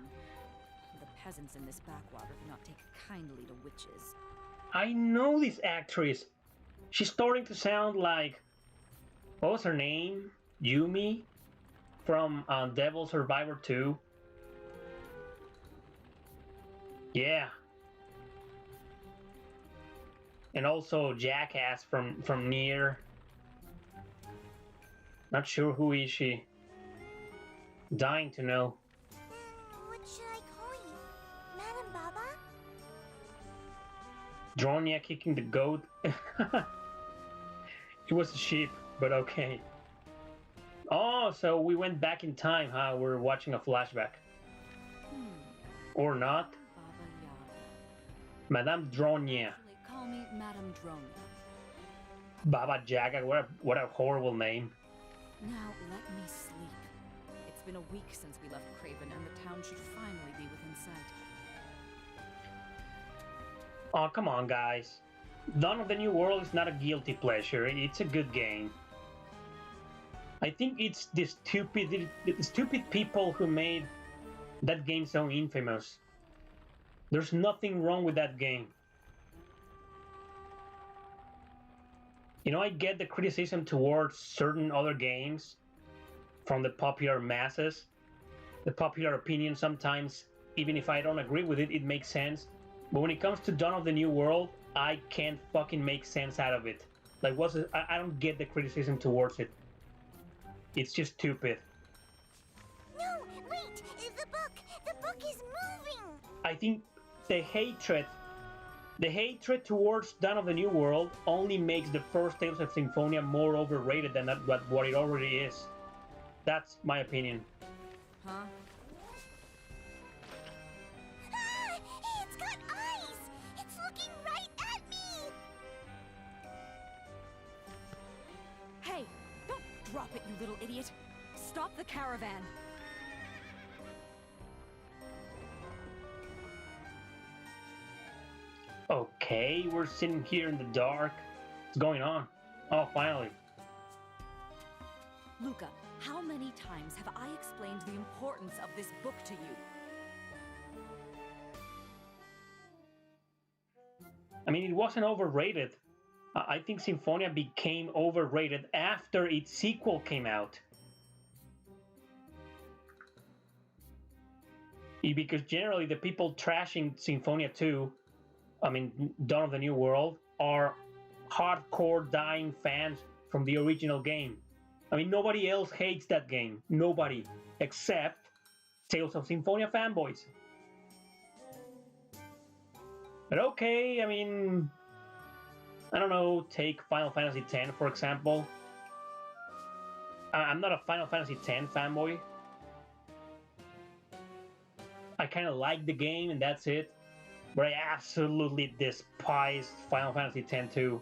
The peasants in this backwater do not take kindly to witches. I know this actress. She's starting to sound like... What was her name? Yumi? From Devil Survivor 2? Yeah. And also Jackass from Nier. Not sure who is she. Dying to know. What should I call you? Madam Baba? Dronia kicking the goat. It was a sheep, but okay. Oh, so we went back in time, huh? We're watching a flashback. Or not? Baba Yaga. Madame Dronya. Actually, call me Madame Dronya. Baba Yaga, what a horrible name. Now let me sleep. It's been a week since we left Craven, and the town should finally be within sight. Oh, come on, guys. Dawn of the New World is not a guilty pleasure. It's a good game. I think it's the stupid people who made that game so infamous. There's nothing wrong with that game. You know, I get the criticism towards certain other games from the popular masses. The popular opinion sometimes, even if I don't agree with it, it makes sense. But when it comes to Dawn of the New World, I can't fucking make sense out of it. Like, I don't get the criticism towards it. It's just stupid. No, wait! The book is moving! I think the hatred towards Dawn of the New World only makes the first Tales of Symphonia more overrated than what it already is. That's my opinion. Huh? Ah! It's got eyes! It's looking right at me! Hey, don't drop it, you little idiot. Stop the caravan. Okay, we're sitting here in the dark. What's going on? Oh, finally. Luca, how many times have I explained the importance of this book to you? I mean, it wasn't overrated. I think Symphonia became overrated after its sequel came out. Because generally the people trashing Symphonia 2, I mean, Dawn of the New World, are hardcore dying fans from the original game. I mean, nobody else hates that game. Nobody. Except Tales of Symphonia fanboys. But okay, I mean, I don't know, take Final Fantasy X, for example. I'm not a Final Fantasy X fanboy. I kind of like the game and that's it. But I absolutely despised Final Fantasy X too.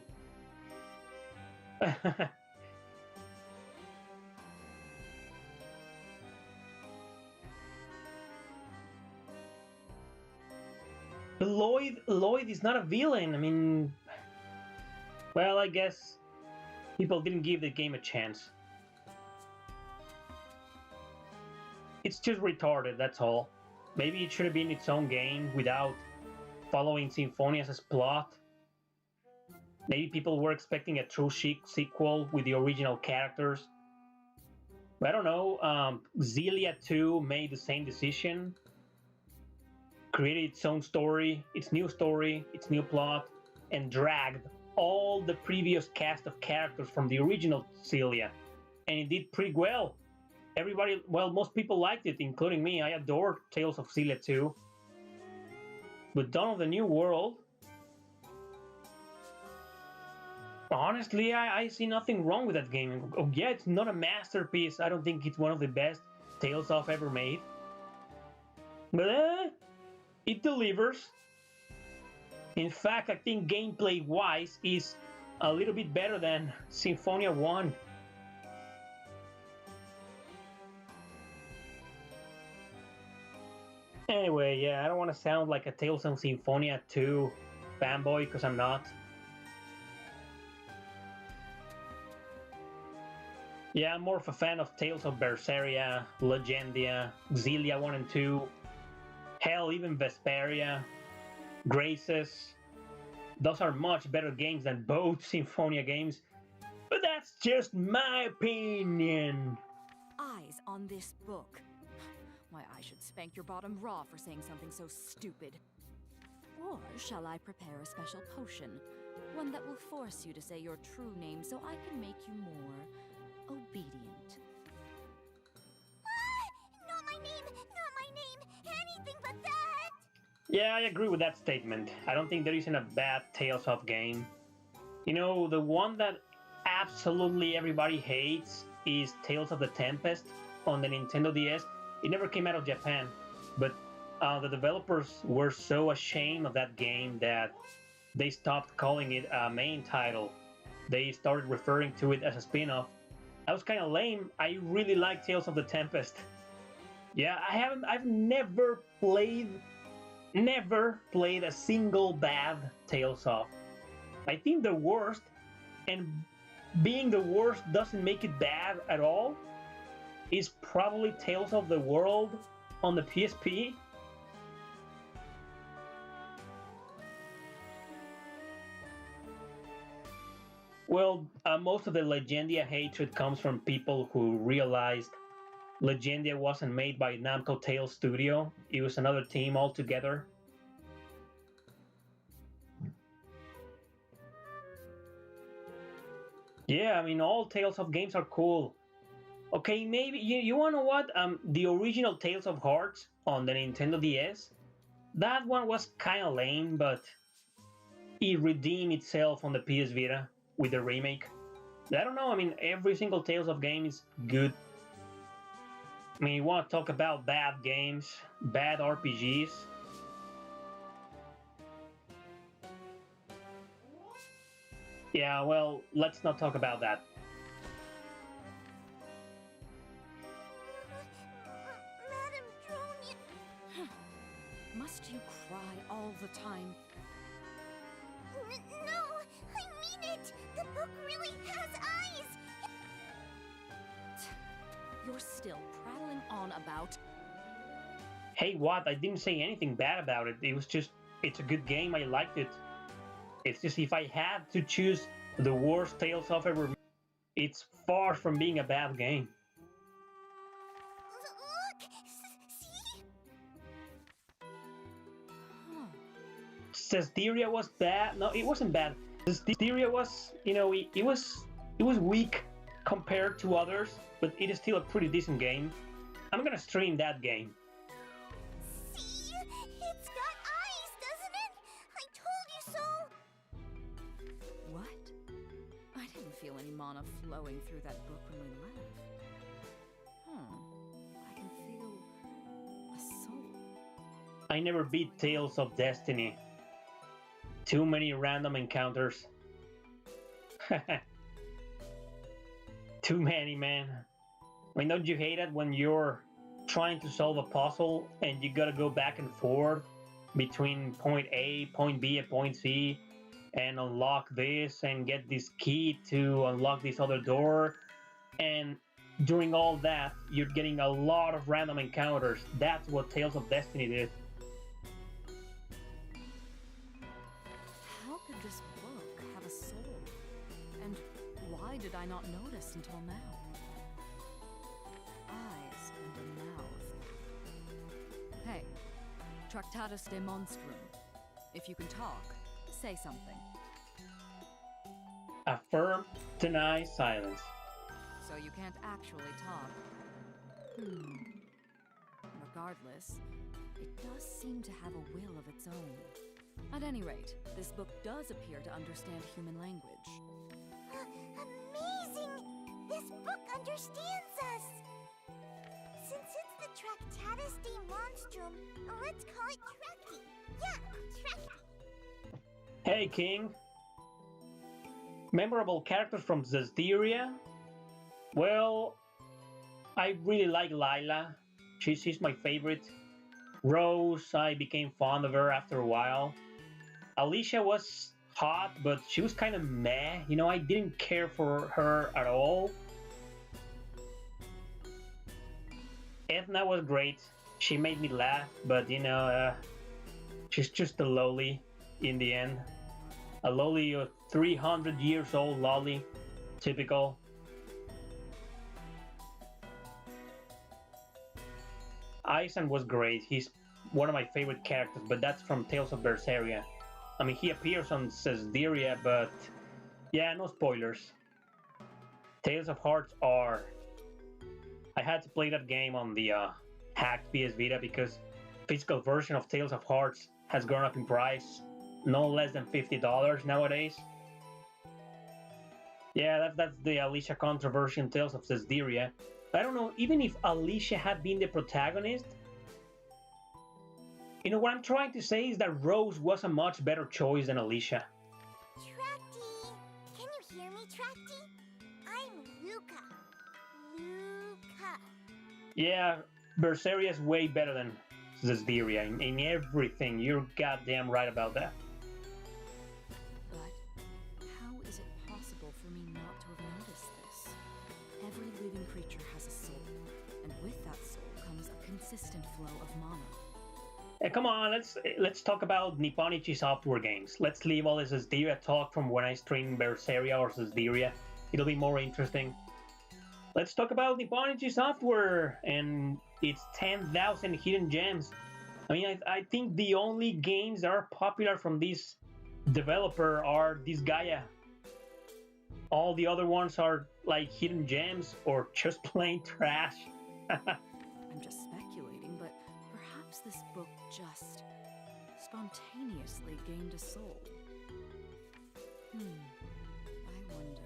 But Lloyd is not a villain. I mean, well, I guess people didn't give the game a chance. It's just retarded, that's all. Maybe it should have been its own game without following Symphonia's plot. Maybe people were expecting a true sequel with the original characters. But I don't know, Xillia 2 made the same decision. Created its own story, its new plot, and dragged all the previous cast of characters from the original Xillia. And it did pretty well. Everybody, well, most people liked it, including me. I adored Tales of Xillia 2. But Dawn of the New World, honestly, I see nothing wrong with that game. Oh, yeah, it's not a masterpiece. I don't think it's one of the best Tales of ever made. But it delivers. In fact, I think gameplay-wise is a little bit better than Symphonia 1. Anyway, yeah, I don't want to sound like a Tales of Symphonia 2 fanboy, because I'm not. Yeah, I'm more of a fan of Tales of Berseria, Legendia, Xillia 1 and 2, hell, even Vesperia, Graces. Those are much better games than both Symphonia games, but that's just my opinion. Eyes on this book. Why, I should spank your bottom raw for saying something so stupid. Or shall I prepare a special potion? One that will force you to say your true name so I can make you more obedient. Not my name, anything but that! Yeah, I agree with that statement. I don't think there isn't a bad Tales of game. You know, the one that absolutely everybody hates is Tales of the Tempest on the Nintendo DS. It never came out of Japan, but the developers were so ashamed of that game that they stopped calling it a main title. They started referring to it as a spin-off. That was kind of lame. I really like Tales of the Tempest. Yeah, I've never played a single bad Tales of. I think the worst, and being the worst doesn't make it bad at all, is probably Tales of the World on the PSP. Well, most of the Legendia hatred comes from people who realized Legendia wasn't made by Namco Tales Studio. It was another team altogether. Yeah, I mean, all Tales of games are cool. Okay, maybe you wanna what? The original Tales of Hearts on the Nintendo DS. That one was kind of lame, but it redeemed itself on the PS Vita with the remake. I don't know. I mean, every single Tales of game is good. I mean, you want to talk about bad games, bad RPGs? Yeah, well, let's not talk about that. Madam Dronia. Must you cry all the time? No, I mean it. The book really has eyes. You're still prattling on about... Hey, what? I didn't say anything bad about it. It was just, it's a good game. I liked it. It's just if I had to choose the worst Tales of ever, it's far from being a bad game. Look, see? Cesteria was bad. No, it wasn't bad. Cesteria was, it was weak compared to others, but it is still a pretty decent game. I'm gonna stream that game. See? It's got eyes, doesn't it? I told you so. What? I didn't feel any mana flowing through that book when we left. I can feel a soul. I never beat Tales of Destiny. Too many random encounters. Too many, man. I mean, don't you hate it when you're trying to solve a puzzle and you gotta go back and forth between point A, point B, and point C and unlock this and get this key to unlock this other door, and during all that you're getting a lot of random encounters. That's what Tales of Destiny did. How could this book have a soul? And why did I not notice until now? Eyes and a mouth. Hey, Tractatus de Monstrum. If you can talk, say something. Affirm, deny, silence. So you can't actually talk. Regardless, it does seem to have a will of its own. At any rate, this book does appear to understand human language. Amazing! This book understands us. Since it's the Tractatus de Monstrum, let's call it Trekkie. Yeah, Trekkie. Hey, King. Memorable characters from Zestiria? Well, I really like Lila. She's my favorite. Rose, I became fond of her after a while. Alicia was hot, but she was kind of meh. I didn't care for her at all. Edna was great. She made me laugh, but she's just a lolly in the end. A lolly, 300 years old lolly. Typical. Aizen was great. He's one of my favorite characters, but that's from Tales of Berseria. I mean, he appears on Zestiria, but yeah, no spoilers. Tales of Hearts are... I had to play that game on the hacked PS Vita because physical version of Tales of Hearts has gone up in price. No less than $50 nowadays. Yeah, that's the Alicia controversy in Tales of Cesderia. I don't know, even if Alicia had been the protagonist, you know, what I'm trying to say is that Rose was a much better choice than Alicia. Tracty! Can you hear me, Tracty? I'm Luca. Luca. Yeah, Berseria is way better than Cesderia in everything. You're goddamn right about that. But how is it possible for me not to have noticed this? Every living creature has a soul, and with that soul comes a consistent flow of mana. Hey, come on, let's talk about Nipponichi software games. Let's leave all this Cesderia talk from when I stream Berseria or Cesderia. It'll be more interesting. Let's talk about Nipponichi software and its 10,000 hidden gems. I mean, I think the only games that are popular from this developer are Disgaea. All the other ones are like hidden gems or just plain trash. I'm just speculating, but perhaps this book just spontaneously gained a soul. I wonder.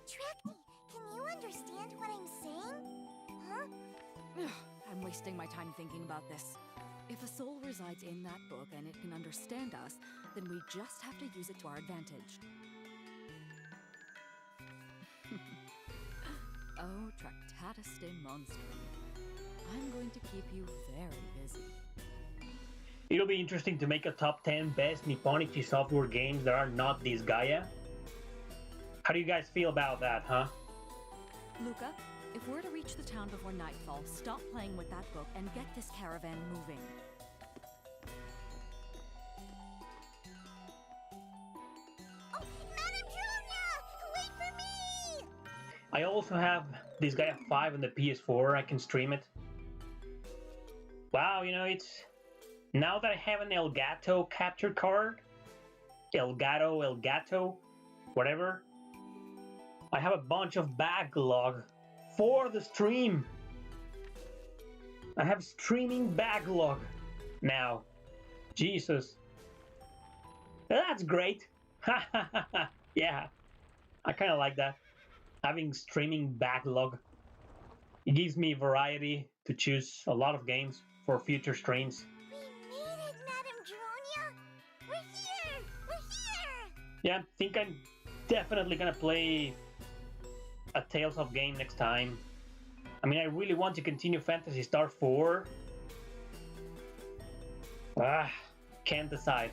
Tracty, can you understand what I'm saying? Huh? I'm wasting my time thinking about this. If a soul resides in that book and it can understand us, then we just have to use it to our advantage. Oh, Tractatus de Monstrum. I'm going to keep you very busy. It'll be interesting to make a top 10 best Nipponichi software games that are not Disgaea. How do you guys feel about that, huh? Luca, if we're to reach the town before nightfall, stop playing with that book and get this caravan moving. Oh, Madame Julia! Wait for me! I also have Disgaea 5 on the PS4. I can stream it. Wow, you know, it's... Now that I have an Elgato capture card, Elgato, whatever, I have a bunch of backlog for the stream. I have streaming backlog now. Jesus. That's great. Yeah, I kind of like that. Having streaming backlog. It gives me variety to choose a lot of games for future streams. We made it, Madame Julia! We're here! We're here! Yeah, I think I'm definitely gonna play a Tales of game next time. I mean, I really want to continue Phantasy Star 4. Can't decide.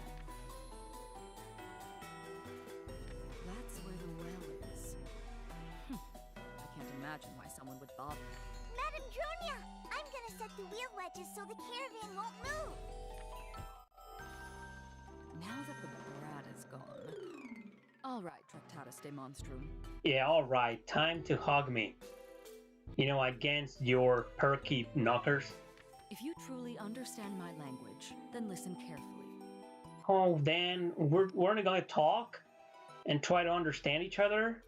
That's where the well is. I can't imagine why someone would bother. Madame Julia! I'm gonna set the wheel wedges so the caravan won't move! Now that the brat is gone. All right, Tractatus de Monstrum. Yeah, alright, time to hug me. You know, against your perky knockers. If you truly understand my language, then listen carefully. Oh, then we're only gonna talk and try to understand each other?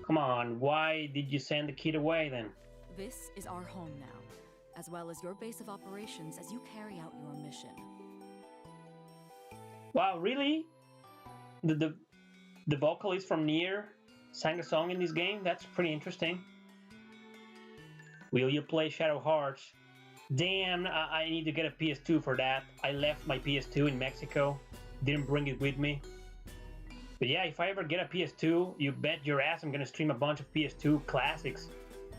Come on, why did you send the kid away then? This is our home now, as well as your base of operations as you carry out your mission. Wow, really? The vocalist from Nier sang a song in this game? That's pretty interesting. Will you play Shadow Hearts? Damn, I need to get a PS2 for that. I left my PS2 in Mexico. Didn't bring it with me. But yeah, if I ever get a PS2, you bet your ass I'm gonna stream a bunch of PS2 classics.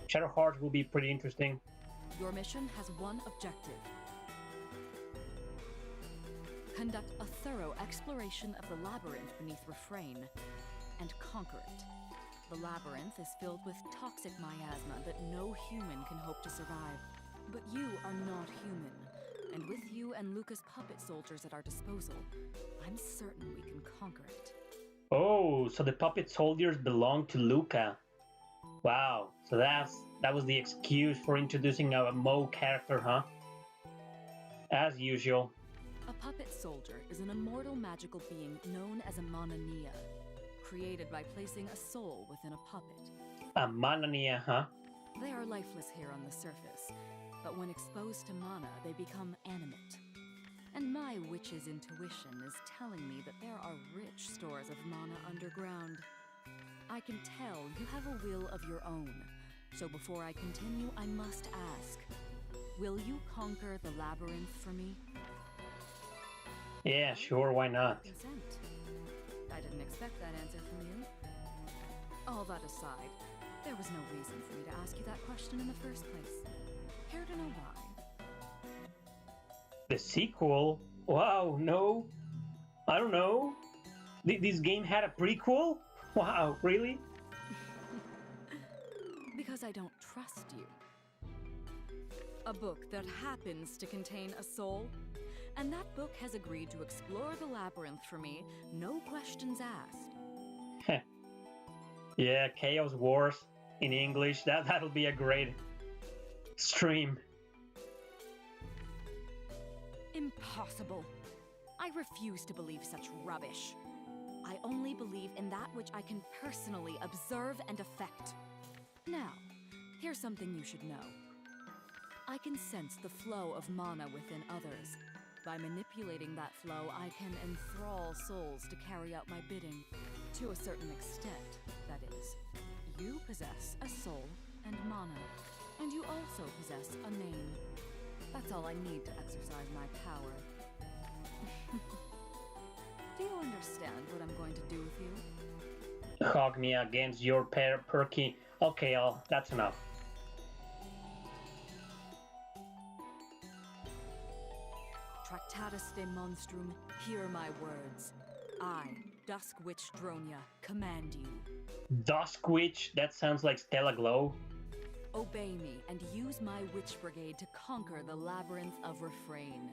Shadow Hearts will be pretty interesting. Your mission has one objective. Conduct a thorough exploration of the labyrinth beneath Refrain and conquer it. The labyrinth is filled with toxic miasma that no human can hope to survive. But you are not human, and with you and Luca's puppet soldiers at our disposal, I'm certain we can conquer it. Oh, so the puppet soldiers belong to Luca. Wow, so that was the excuse for introducing a Mo character, huh? As usual. A puppet soldier is an immortal magical being known as a Manania, created by placing a soul within a puppet. A Manania, huh? They are lifeless here on the surface, but when exposed to mana, they become animate. And my witch's intuition is telling me that there are rich stores of mana underground. I can tell you have a will of your own. So before I continue, I must ask, will you conquer the labyrinth for me? Yeah, sure, why not? Consent. I didn't expect that answer from you. All that aside, there was no reason for me to ask you that question in the first place. Care to know why? The sequel? Wow, no. I don't know. This game had a prequel? Wow, really? Because I don't trust you. A book that happens to contain a soul, and that book has agreed to explore the labyrinth for me, no questions asked. Yeah, Chaos Wars in English, that'll be a great stream. Impossible. I refuse to believe such rubbish. I only believe in that which I can personally observe and affect. Now, here's something you should know. I can sense the flow of mana within others. By manipulating that flow, I can enthrall souls to carry out my bidding. To a certain extent, that is. You possess a soul and mana, and you also possess a name. That's all I need to exercise my power. Do you understand what I'm going to do with you? Hog me against your perky. Okay, that's enough. Tractatus de monstrum, hear my words. I, Dusk Witch Dronia, command you. Dusk Witch? That sounds like Stella Glow. Obey me and use my witch brigade to conquer the Labyrinth of Refrain.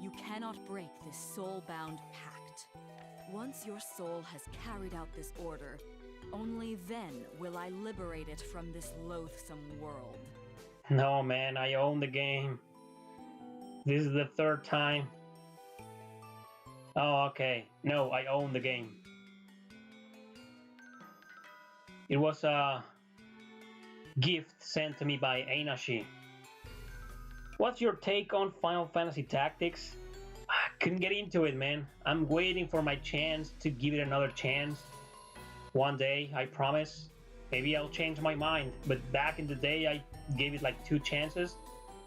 You cannot break this soul-bound pact. Once your soul has carried out this order, only then will I liberate it from this loathsome world. No, man, I own the game. This is the third time. Oh, okay. No, I own the game. It was a gift sent to me by Einashi. What's your take on Final Fantasy Tactics? I couldn't get into it, man. I'm waiting for my chance to give it another chance. One day, I promise. Maybe I'll change my mind. But back in the day, I gave it like 2 chances.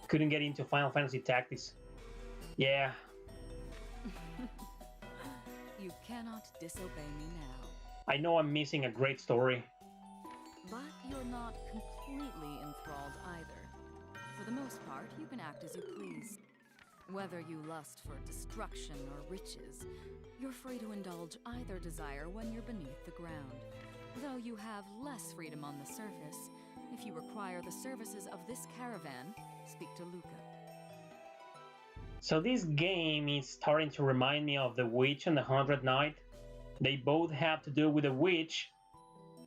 Couldn't get into Final Fantasy Tactics. Yeah. You cannot disobey me now. I know I'm missing a great story. But you're not completely enthralled either. For the most part, you can act as you please. Whether you lust for destruction or riches, you're free to indulge either desire when you're beneath the ground. Though you have less freedom on the surface, if you require the services of this caravan, speak to Luca. So this game is starting to remind me of The Witch and the 100 Knight. They both have to do with a witch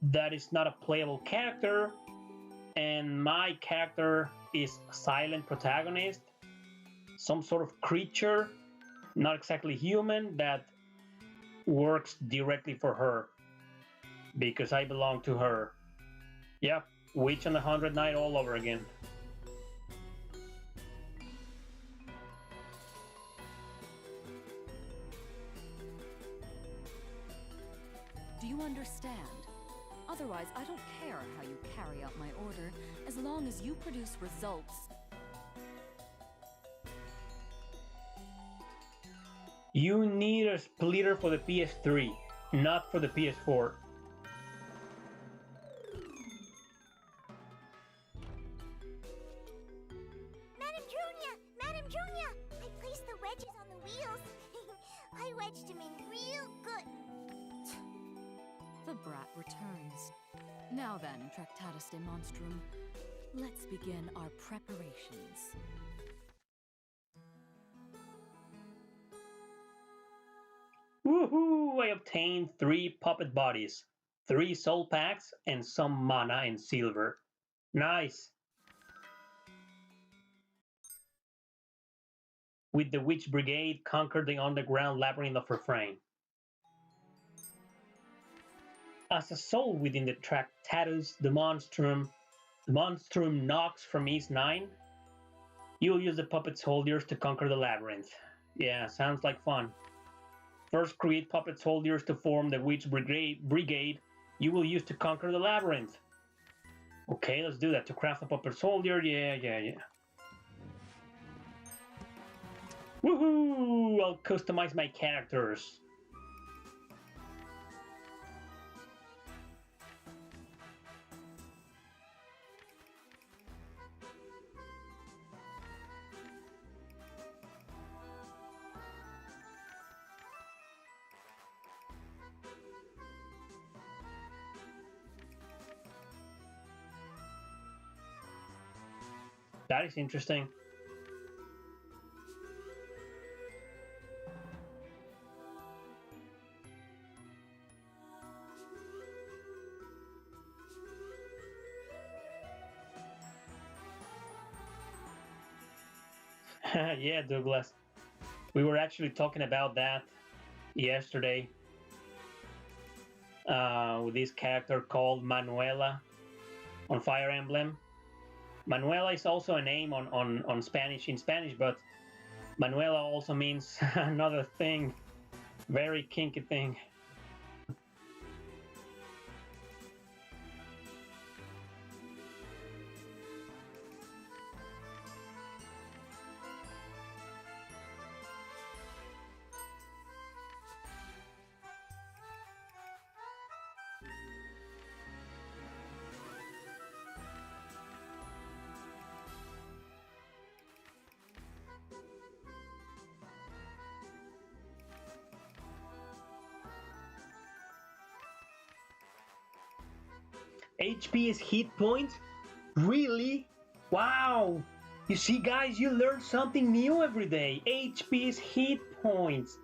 that is not a playable character, and my character is a silent protagonist, some sort of creature, not exactly human, that works directly for her, because I belong to her. Yep, Witch and the 100 Knight all over again. Do you understand? Otherwise, I don't care how you carry out my order, as long as you produce results. You need a splitter for the PS3, not for the PS4. Madam Junior! I placed the wedges on the wheels. I wedged them in real good. The brat returns. Now then, Tractatus de monstrum, let's begin our preparations. Woohoo! I obtained 3 puppet bodies, 3 soul packs, and some mana and silver. Nice! With the Witch Brigade, conquer the underground Labyrinth of Refrain. As a soul within the Tractatus de monstrum knocks from East 9, you'll use the puppet soldiers to conquer the labyrinth. Yeah, sounds like fun. First, create puppet soldiers to form the Witch Brigade, you will use to conquer the labyrinth. Okay, let's do that. To craft a puppet soldier, yeah. Woohoo! I'll customize my characters. That is interesting. Yeah, Douglas. We were actually talking about that yesterday with this character called Manuela on Fire Emblem. Manuela is also a name on Spanish in Spanish, but Manuela also means another thing, very kinky thing. HP is hit points? Really? Wow! You see, guys, you learn something new every day. HP is hit points.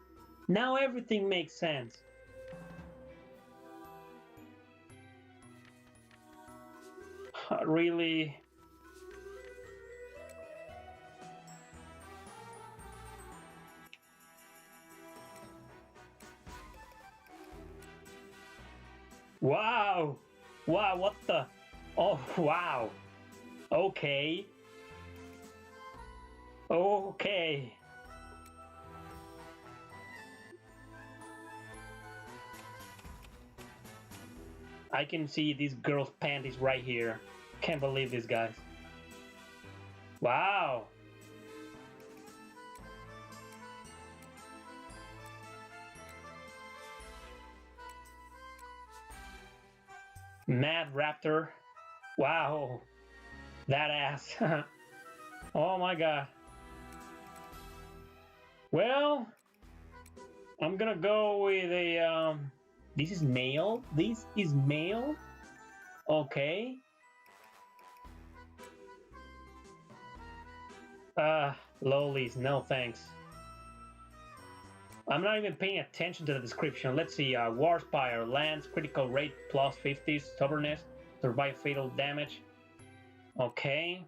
Now everything makes sense. Really? Wow! Wow, what the? Oh, wow. Okay. Okay. I can see this girl's panties right here. Can't believe this, guys. Wow. Mad Raptor. Wow. That ass. Oh my god. Well, I'm gonna go with a this is male. This is male. Okay. Lolies, no thanks. I'm not even paying attention to the description. Let's see, Warspire, lands, critical rate plus 50, stubbornness, survive fatal damage. Okay.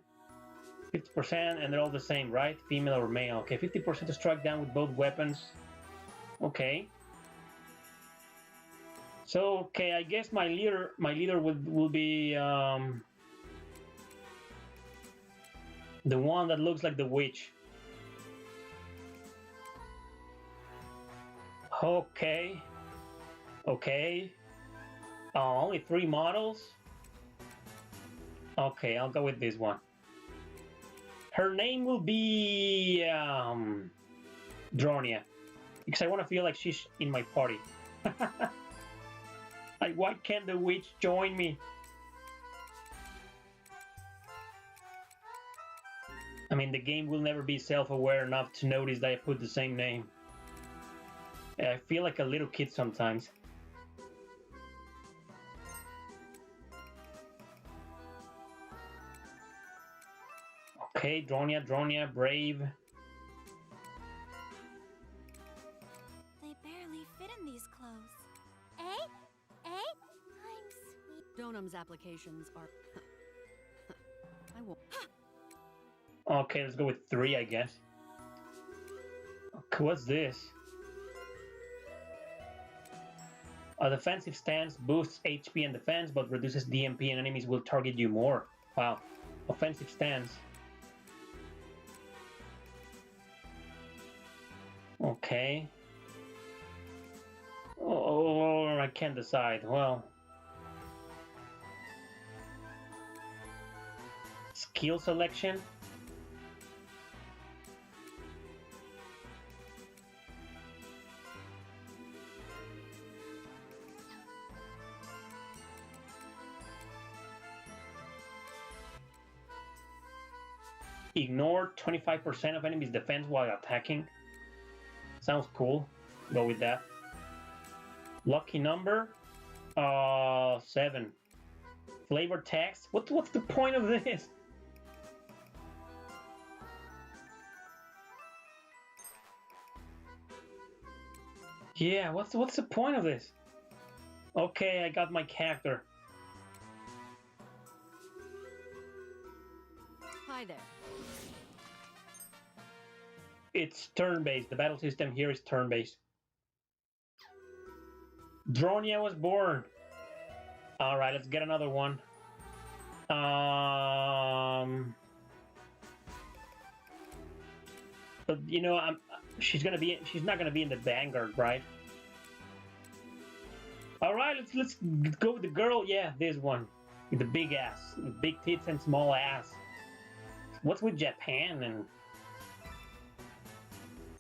50%, and they're all the same, right? Female or male. Okay, 50% to strike down with both weapons. Okay. So, okay, I guess my leader will be the one that looks like the witch. Okay. Okay. Only 3 models? Okay, I'll go with this one. Her name will be Dronia, because I want to feel like she's in my party. Like, why can't the witch join me? I mean, the game will never be self-aware enough to notice that I put the same name. I feel like a little kid sometimes. Okay, Dronia, brave. They barely fit in these clothes. Eh? I'm sweet. Donum's applications are... I won't... Okay, let's go with 3, I guess. Okay, what's this? A defensive stance boosts HP and defense, but reduces DMP and enemies will target you more. Wow. Offensive stance. Okay. Oh, I can't decide. Well, Skill selection. Ignore 25% of enemies' defense while attacking. Sounds cool. Go with that. Lucky number? 7. Flavor text? What's the point of this? Yeah, what's the point of this? Okay, I got my character. Hi there. It's turn-based. The battle system here is turn-based. Dronia was born. All right, let's get another one. But you know, she's not gonna be in the vanguard, right? All right, let's go with the girl. Yeah, this one with the big ass, big tits and small ass. What's with Japan and?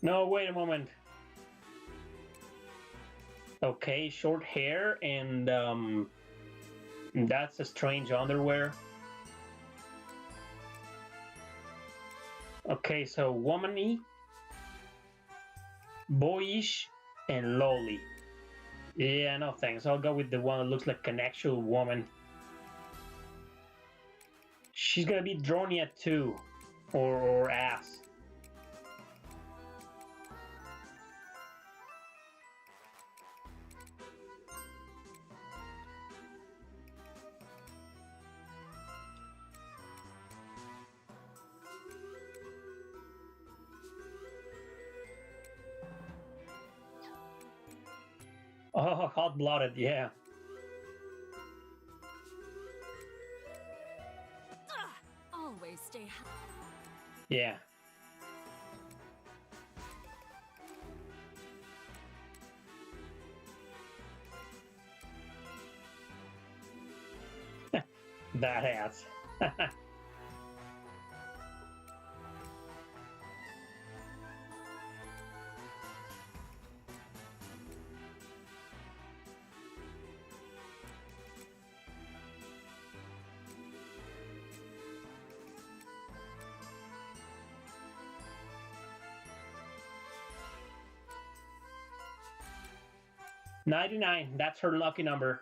No, wait a moment. Okay, short hair and that's a strange underwear. Okay, so womany, boyish, and lowly. Yeah, no thanks. I'll go with the one that looks like an actual woman. She's gonna be Dronia too, or ass. Oh, hot-blooded, yeah. Always stay high. Yeah. That ass. 99, that's her lucky number.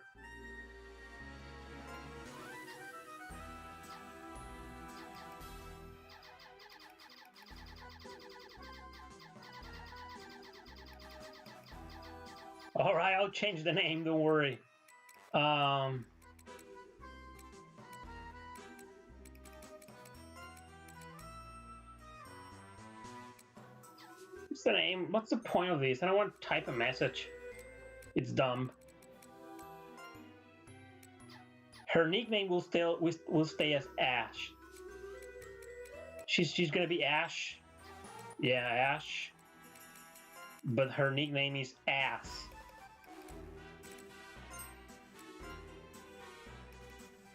All right, I'll change the name, don't worry. What's the name? What's the point of this? I don't want to type a message. It's dumb. Her nickname will stay as Ash. She's gonna be Ash. Yeah, Ash. But her nickname is Ass.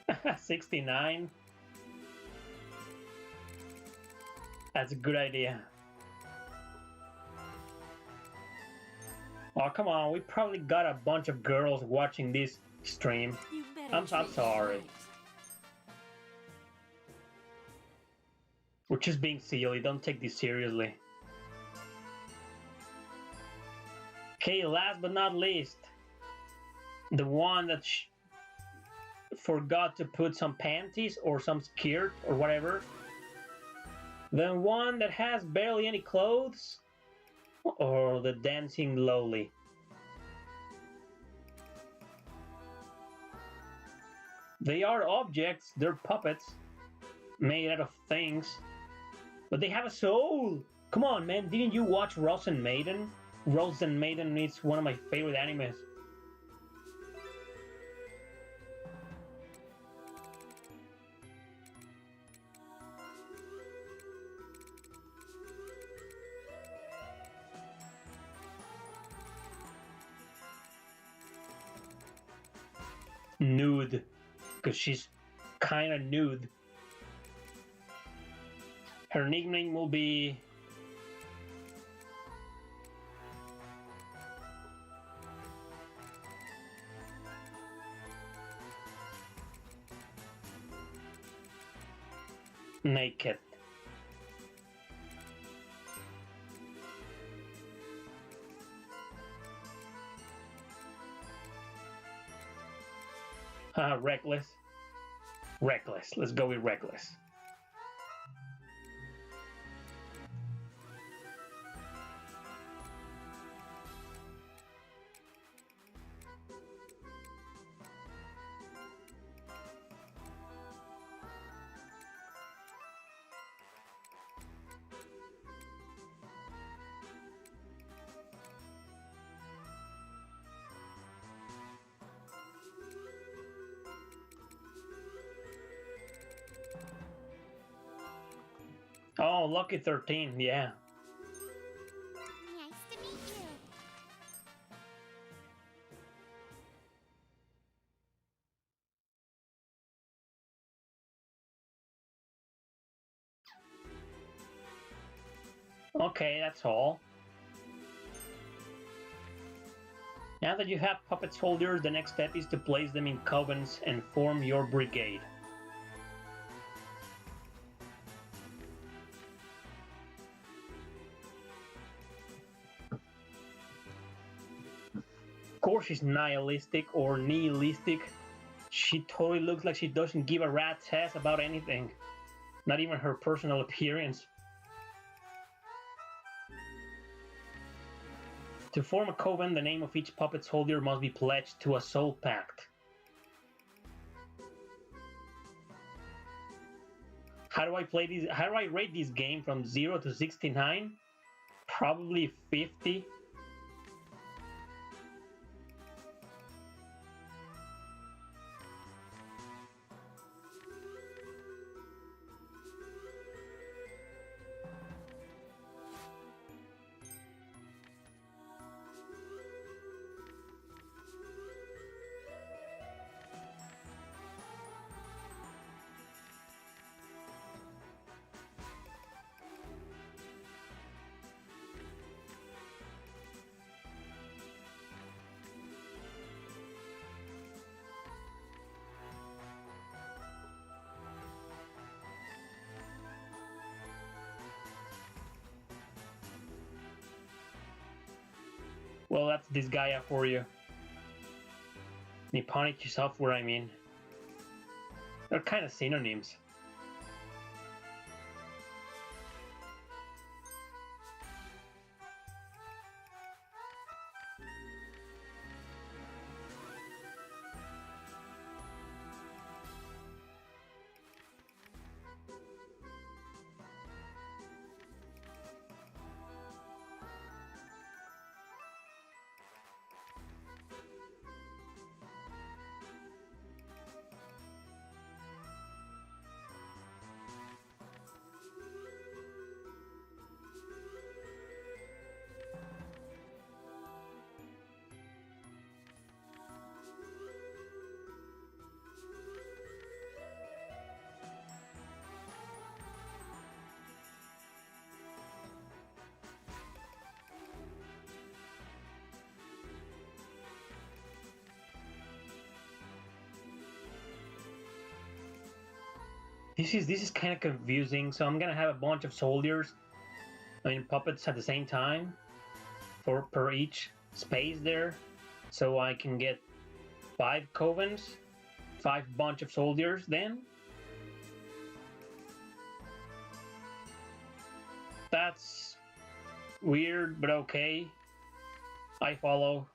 $69. That's a good idea. Oh, come on. We probably got a bunch of girls watching this stream. I'm sorry. We're just being silly. Don't take this seriously. Okay, last but not least. The one that forgot to put some panties or some skirt or whatever. The one that has barely any clothes. Or the dancing lowly. They are objects, they're puppets made out of things, but they have a soul. Come on, man, didn't you watch Rose and Maiden? Rose and Maiden is one of my favorite animes. Nude, because she's kind of nude. Her nickname will be... Naked. Reckless. Reckless. Let's go with reckless. Oh, lucky 13, yeah. Nice to meet you. Okay, that's all. Now that you have puppet soldiers, the next step is to place them in covens and form your brigade. Of course, she's nihilistic or nihilistic. She totally looks like she doesn't give a rat's ass about anything. Not even her personal appearance. To form a coven, the name of each puppet soldier must be pledged to a soul pact. How do I play this? How do I rate this game from 0 to 69? Probably 50. Well, that's this Gaia for you. Nipponic software, I mean. They're kind of synonyms. This is kind of confusing, so I'm gonna have a bunch of soldiers, I mean puppets at the same time, per each space there, so I can get 5 covens, 5 bunch of soldiers then. That's weird, but okay. I follow.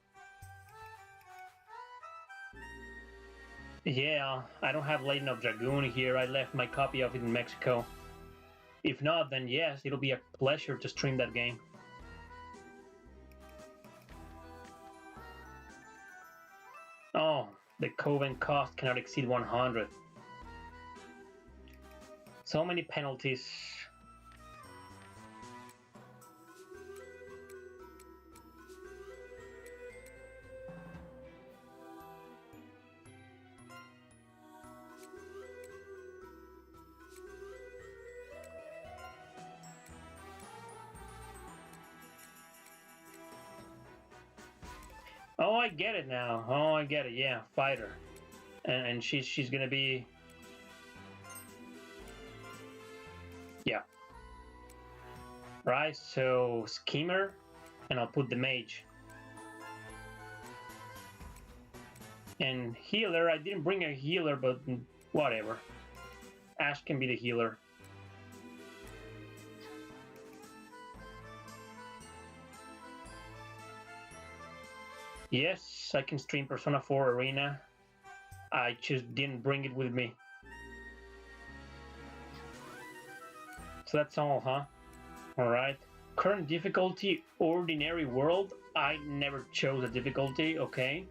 Yeah, I don't have Legend of Dragoon here. I left my copy of it in Mexico. If not, then yes, it'll be a pleasure to stream that game. Oh, the Coven cost cannot exceed 100. So many penalties. Oh, I get it now. Oh, I get it. Yeah, fighter, and she's gonna be. Yeah. Right. So schemer, and I'll put the mage. And healer. I didn't bring a healer, but whatever. Ash can be the healer. Yes, I can stream Persona 4 Arena. I just didn't bring it with me. So that's all, huh? Alright. Current difficulty, ordinary world. I never chose a difficulty, okay.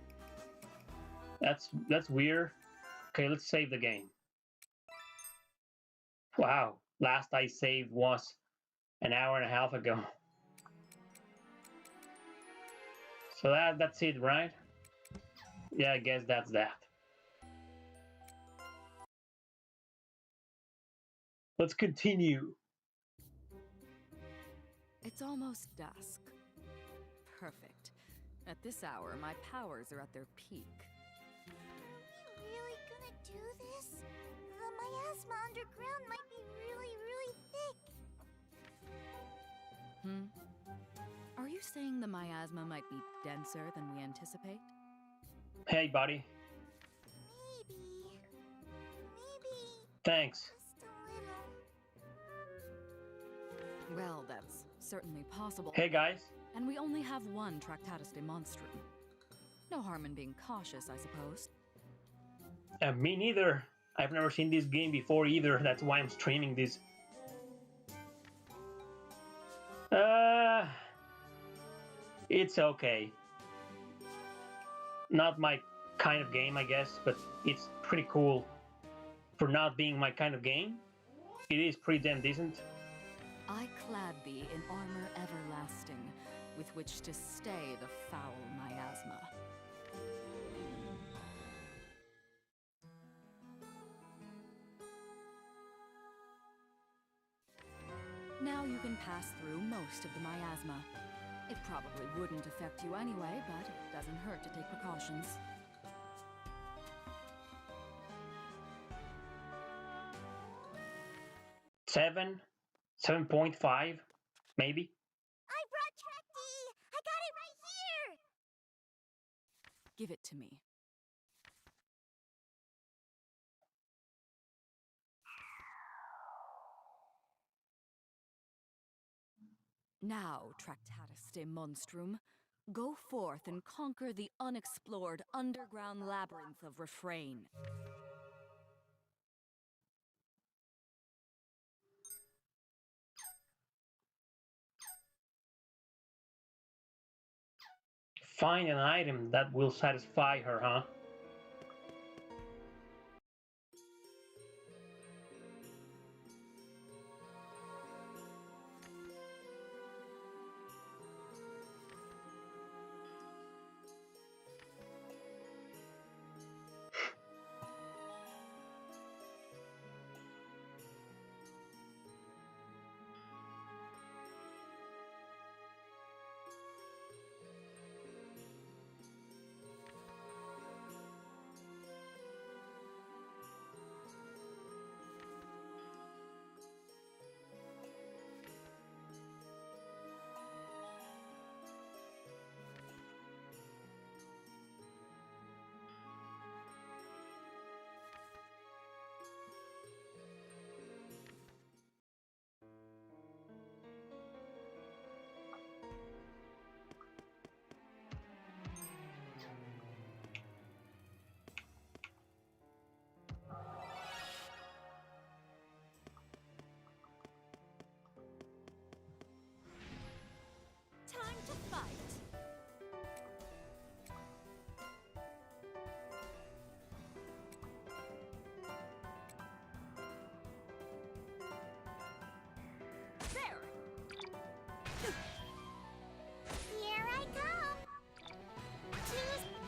That's weird. Okay, let's save the game. Wow, last I saved was an hour and a half ago. So that's it, right? Yeah, I guess that's that. Let's continue. It's almost dusk. Perfect. At this hour, my powers are at their peak. You really gonna do this? The miasma underground might be really, really thick. Are you saying the miasma might be denser than we anticipate? Hey, buddy. Maybe. Thanks. Just a little. Well, that's certainly possible. Hey, guys. And we only have one Tractatus de Monstrum. No harm in being cautious, I suppose. Me neither. I've never seen this game before either. That's why I'm streaming this. It's okay. Not my kind of game, I guess, but it's pretty cool. For not being my kind of game, it is pretty damn decent. I clad thee in armor everlasting, with which to stay the foul miasma. Now you can pass through most of the miasma. It probably wouldn't affect you anyway, but it doesn't hurt to take precautions. Seven, 7.5, maybe. I brought Trekkie! I got it right here! Give it to me. Now, Tractatus de Monstrum, go forth and conquer the unexplored underground labyrinth of Refrain. Find an item that will satisfy her, huh? Time to fight. There. Here I come!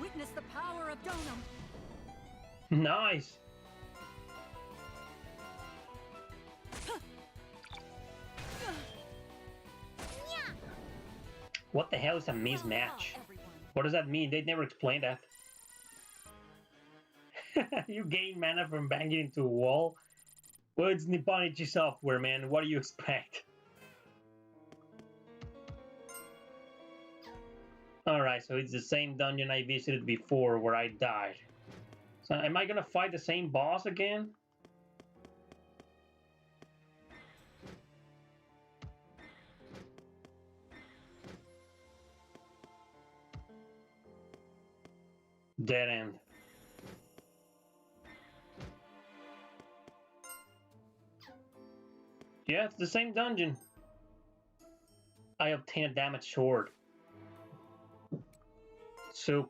Witness the power of Donum! Nice. Yeah! What the hell is a Well mismatch? fought, everyone. What does that mean? They never explained that. You gain mana from banging into a wall? Well, it's Nipponichi software, man. What do you expect? Alright, so it's the same dungeon I visited before where I died. So am I gonna fight the same boss again? Dead end. Yeah, it's the same dungeon. I obtained a damaged sword. So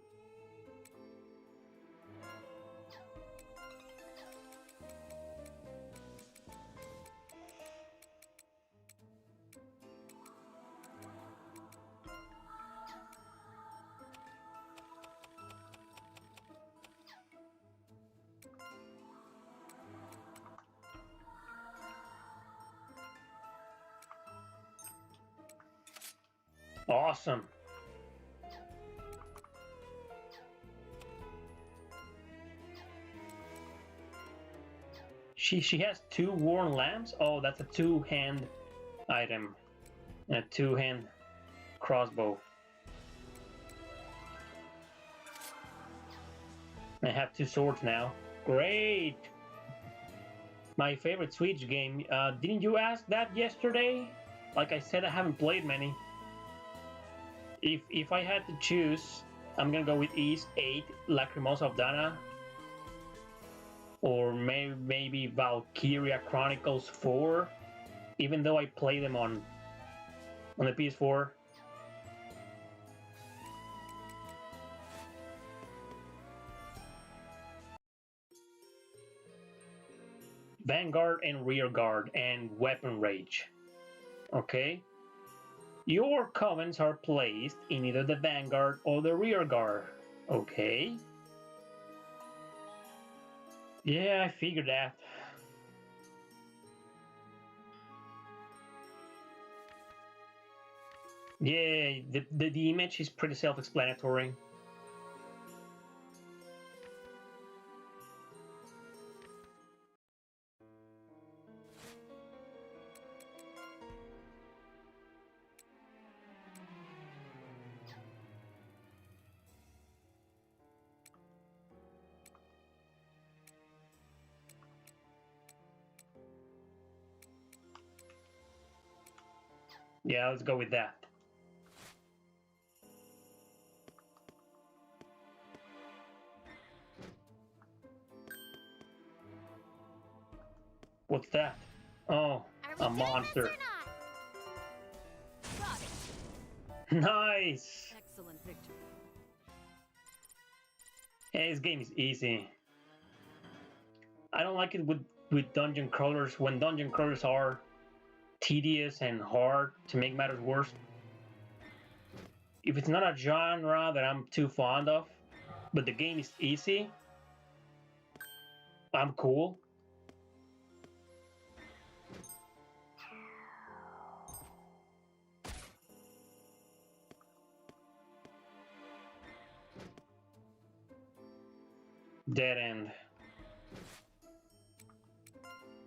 awesome. She has 2 worn lamps? Oh, that's a 2-hand item. And a 2-hand crossbow. I have 2 swords now. Great! My favorite Switch game. Didn't you ask that yesterday? Like I said, I haven't played many. If I had to choose, I'm gonna go with East 8, Lacrimosa of Dana. Or maybe Valkyria Chronicles 4, even though I play them on the PS4. Vanguard and Rearguard and Weapon Rage. Okay. Your covens are placed in either the Vanguard or the Rearguard. Okay. Yeah, I figured that. Yeah, the image is pretty self-explanatory. Yeah, let's go with that. What's that? Oh, a monster. Nice! Excellent victory. Yeah, this game is easy. I don't like it with dungeon crawlers. When dungeon crawlers are tedious and hard to make matters worse. If it's not a genre that I'm too fond of, but the game is easy, I'm cool. Dead end.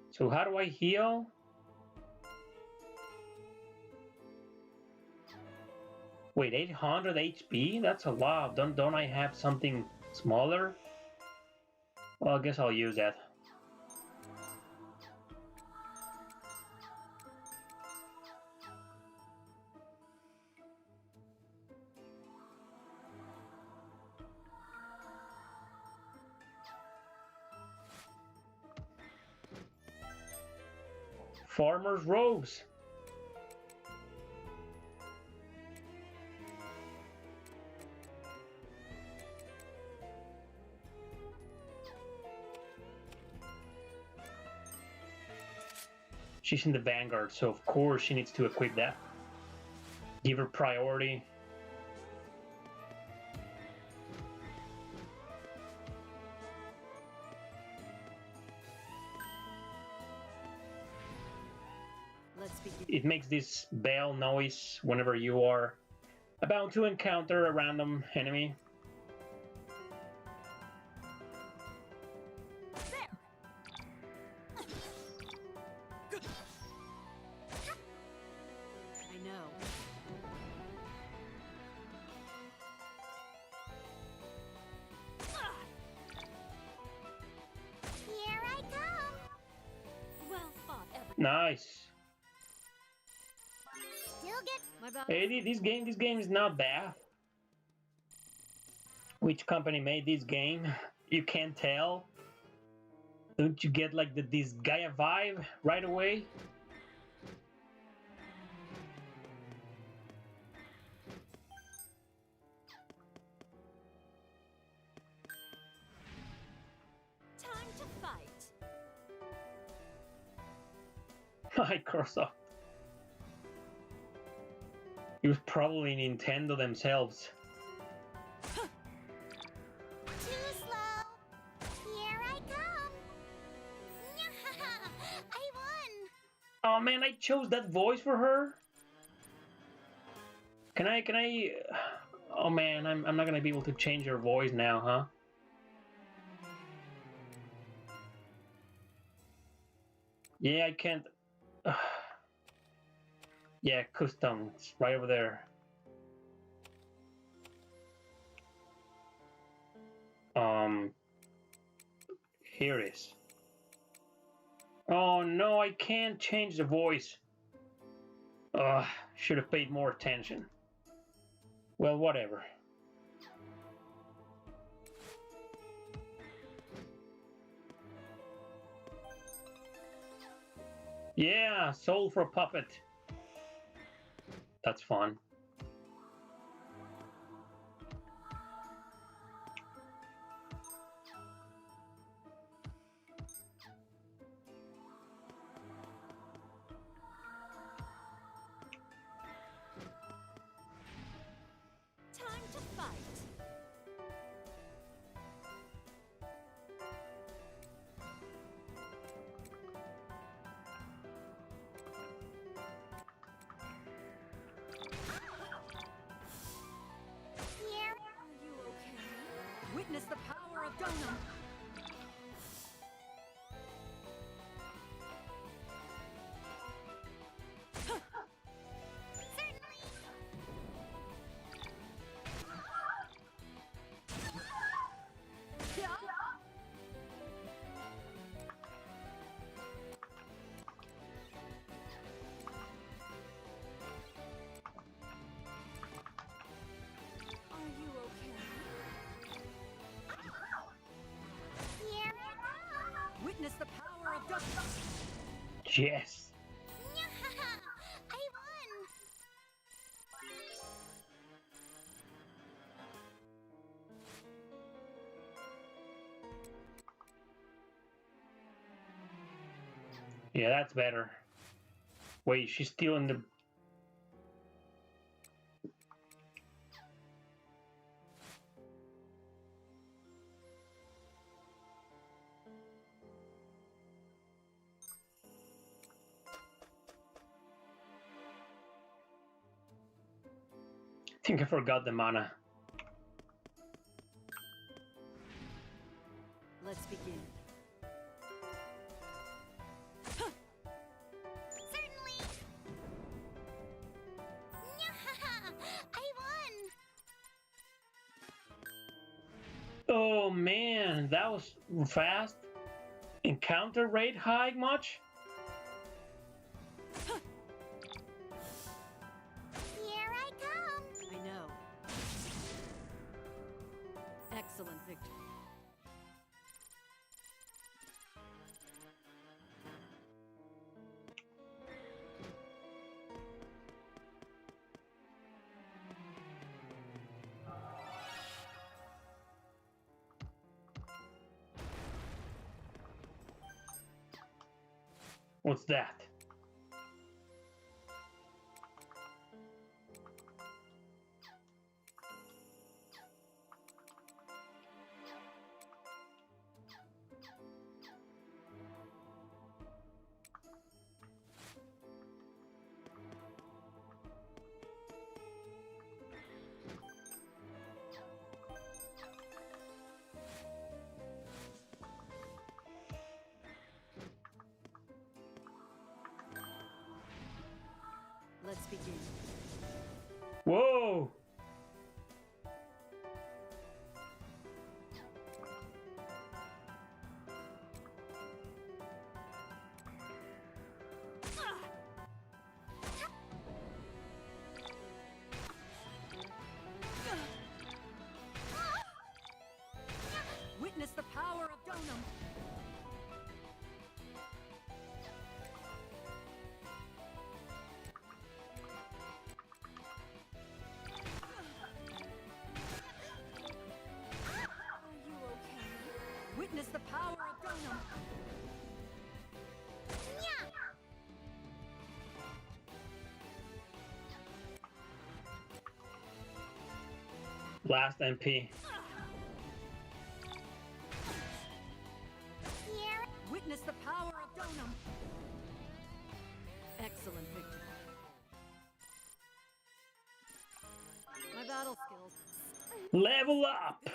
So how do I heal? Wait, 800 HP? That's a lot. Don't I have something smaller? Well, I guess I'll use that. Farmer's robes. She's in the Vanguard, so of course she needs to equip that. Give her priority. It makes this bell noise whenever you are About to encounter a random enemy. I know. Here I come. Well fought, Nice. Still get my bad. Hey, this game is not bad. Which company made this game? You can't tell. Don't you get like this Gaia vibe right away? Time to fight. Microsoft. It was probably Nintendo themselves. too slow. Here I come. I won. Oh man, I chose that voice for her. Can I? Oh man, I'm not gonna be able to change her voice now, huh? Yeah, I can't. Yeah, custom. It's right over there. Here it is. Oh no, I can't change the voice. Should have paid more attention. Well, whatever. Yeah, soul for a puppet. That's fun. Time to fight. Here. Are you okay? Witness the power of Donum. Certainly. Yeah. Are you okay? Here I come. Witness the power of Dusk. Yes. I won. Yeah, that's better. Wait, she's still in the... I think I forgot the mana. Let's begin. Certainly. I won. Oh man, that was fast. Encounter rate high much? Here I come. I know. Excellent victory. What's that? Whoa! Witness the power of Donum. Are you okay? Witness the power of Donum. Yeah! Last MP. Here. Witness the power of Donum. Excellent victory. My battle skills. Level up! Good.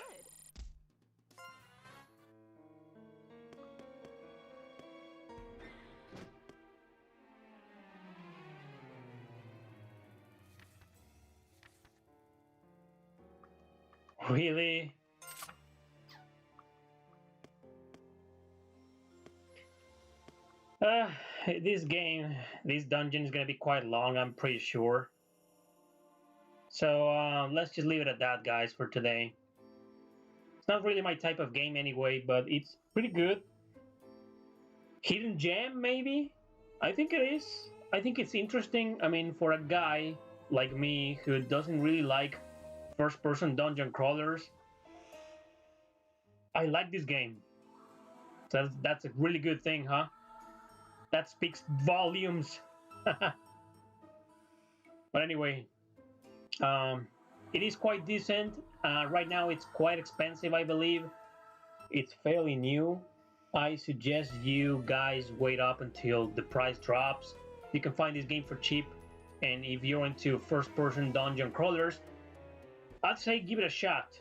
Really? This dungeon is gonna be quite long, I'm pretty sure. So let's just leave it at that, guys, for today. It's not really my type of game anyway, but it's pretty good. Hidden gem, maybe? I think it is. I think it's interesting. I mean, for a guy like me who doesn't really like first-person dungeon crawlers, I like this game. So that's a really good thing, huh? That speaks volumes. But anyway, it is quite decent. Right now it's quite expensive, I believe. It's fairly new. I suggest you guys wait up until the price drops. You can find this game for cheap, and if you're into first-person dungeon crawlers, I'd say give it a shot.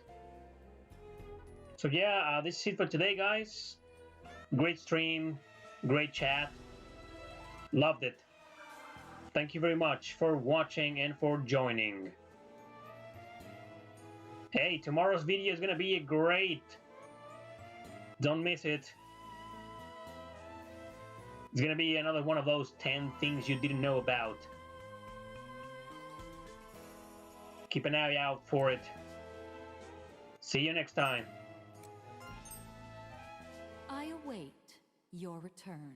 So yeah, this is it for today, guys. Great stream, great chat. Loved it. Thank you very much for watching and for joining. Hey, tomorrow's video is gonna be great. Don't miss it. It's gonna be another one of those 10 things you didn't know about. Keep an eye out for it. See you next time. I await your return.